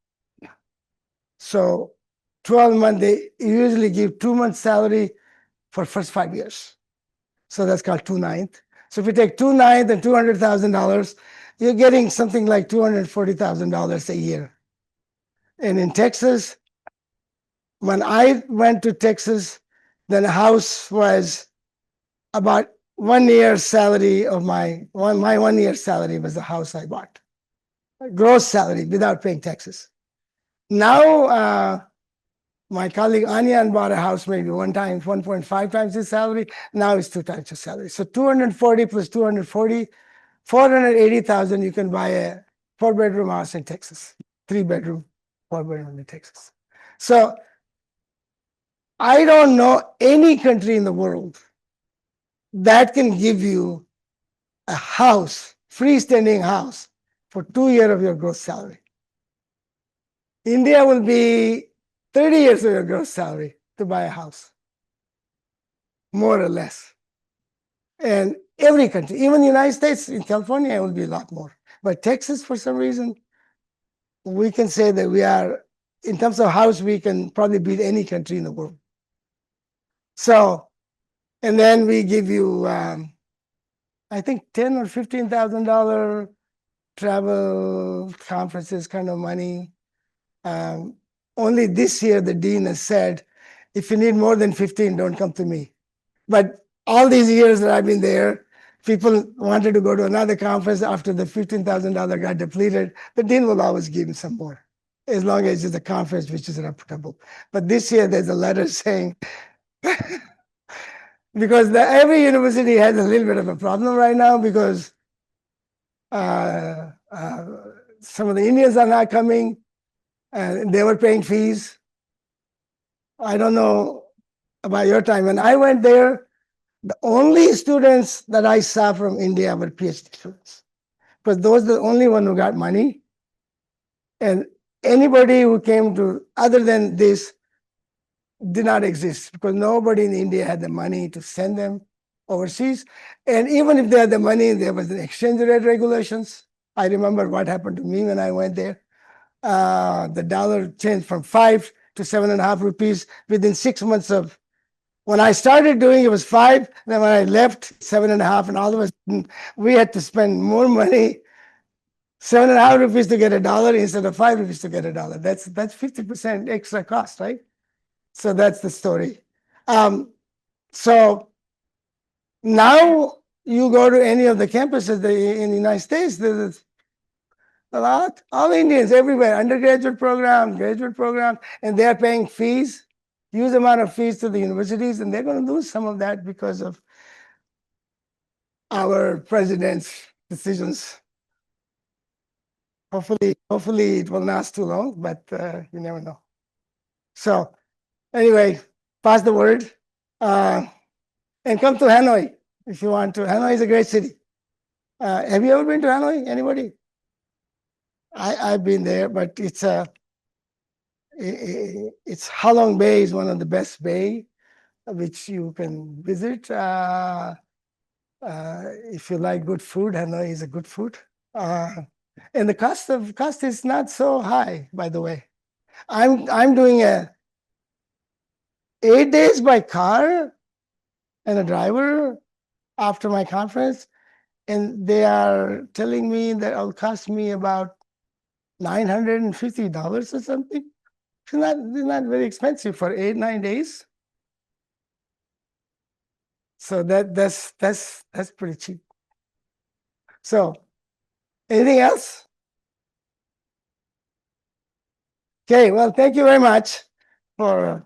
So 12 months, they usually give 2 months salary for first 5 years. So that's called 2/9. So if you take 2/9 and $200,000, you're getting something like $240,000 a year. And in Texas, when I went to Texas, then the house was about 1 year salary of my 1 year salary was the house I bought. Gross salary without paying taxes. Now, my colleague Anyan bought a house maybe 1.5 times his salary. Now it's 2 times his salary. So 240 plus 240, 480,000. You can buy a 4-bedroom house in Texas, 3-bedroom, 4-bedroom in Texas. So I don't know any country in the world that can give you a house, freestanding house, for 2 years of your gross salary. India will be 30 years of your gross salary to buy a house, more or less. And every country, even the United States, in California, it will be a lot more. But Texas, for some reason, we can say that we are, in terms of house, we can probably beat any country in the world. So, and then we give you, I think, $10,000 or $15,000 travel conferences kind of money. Only this year, the dean has said, if you need more than 15, don't come to me. But all these years that I've been there, people wanted to go to another conference after the $15,000 got depleted. The dean will always give me some more, as long as it's a conference which is reputable. But this year, there's a letter saying, because every university has a little bit of a problem right now because some of the Indians are not coming and they were paying fees. I don't know about your time. When I went there, the only students that I saw from India were PhD students, because those are the only one who got money. And anybody who came to, other than this, did not exist, because nobody in India had the money to send them overseas. And even if they had the money, there was an exchange rate regulations. I remember what happened to me when I went there. The dollar changed from 5 to 7.5 rupees within 6 months of, when I started doing it was 5, then when I left, 7.5, and all of a sudden we had to spend more money, 7.5 rupees to get a dollar instead of 5 rupees to get a dollar. That's 50% extra cost, right? So that's the story. So now you go to any of the campuses in the United States, there's a lot, all Indians everywhere, undergraduate program, graduate program, and they're paying fees, huge amount of fees to the universities, and they're going to lose some of that because of our president's decisions. Hopefully it will not last too long, but you never know. So anyway, pass the word and come to Hanoi if you want to. Hanoi is a great city. Have you ever been to Hanoi? Anybody? I've been there, but it's Halong Bay is one of the best bay which you can visit. If you like good food, Hanoi is a good food. And the cost is not so high, by the way. I'm doing 8 days by car and a driver after my conference, and they are telling me that it'll cost me about $950 or something. It's not very expensive for 8-9 days. So that's pretty cheap. So anything else? Okay, well, thank you very much for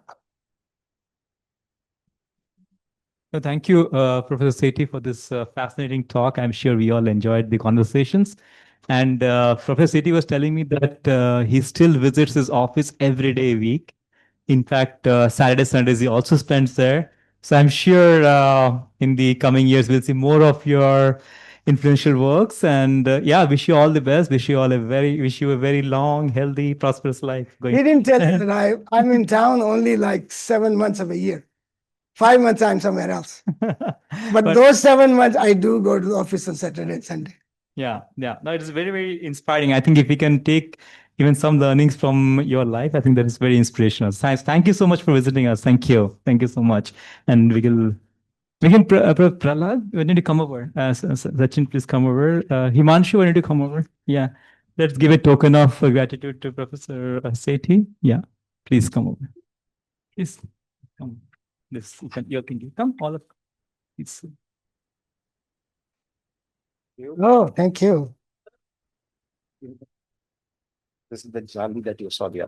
So thank you, Professor Sethi, for this fascinating talk. I'm sure we all enjoyed the conversations. And Professor Sethi was telling me that he still visits his office every day a week. In fact, Saturday, Sundays, he also spends there. So I'm sure in the coming years, we'll see more of your influential works. And yeah, wish you all the best. Wish you a very long, healthy, prosperous life. He didn't tell you that I'm in town only like 7 months of a year. 5 months I'm somewhere else. But those 7 months I do go to the office on Saturday and Sunday. Yeah. No, it's very, very inspiring. I think if we can take even some learnings from your life, I think that is very inspirational. Thank you so much for visiting us. Thank you. Thank you so much. And Prahlad, we need to come over. Sachin, please come over. Himanshu, we need to come over. Yeah. Let's give a token of gratitude to Professor Sethi. Yeah. Please come over. Please come. This, you can come, all of it's. Oh, thank you. This is the jolly that you saw the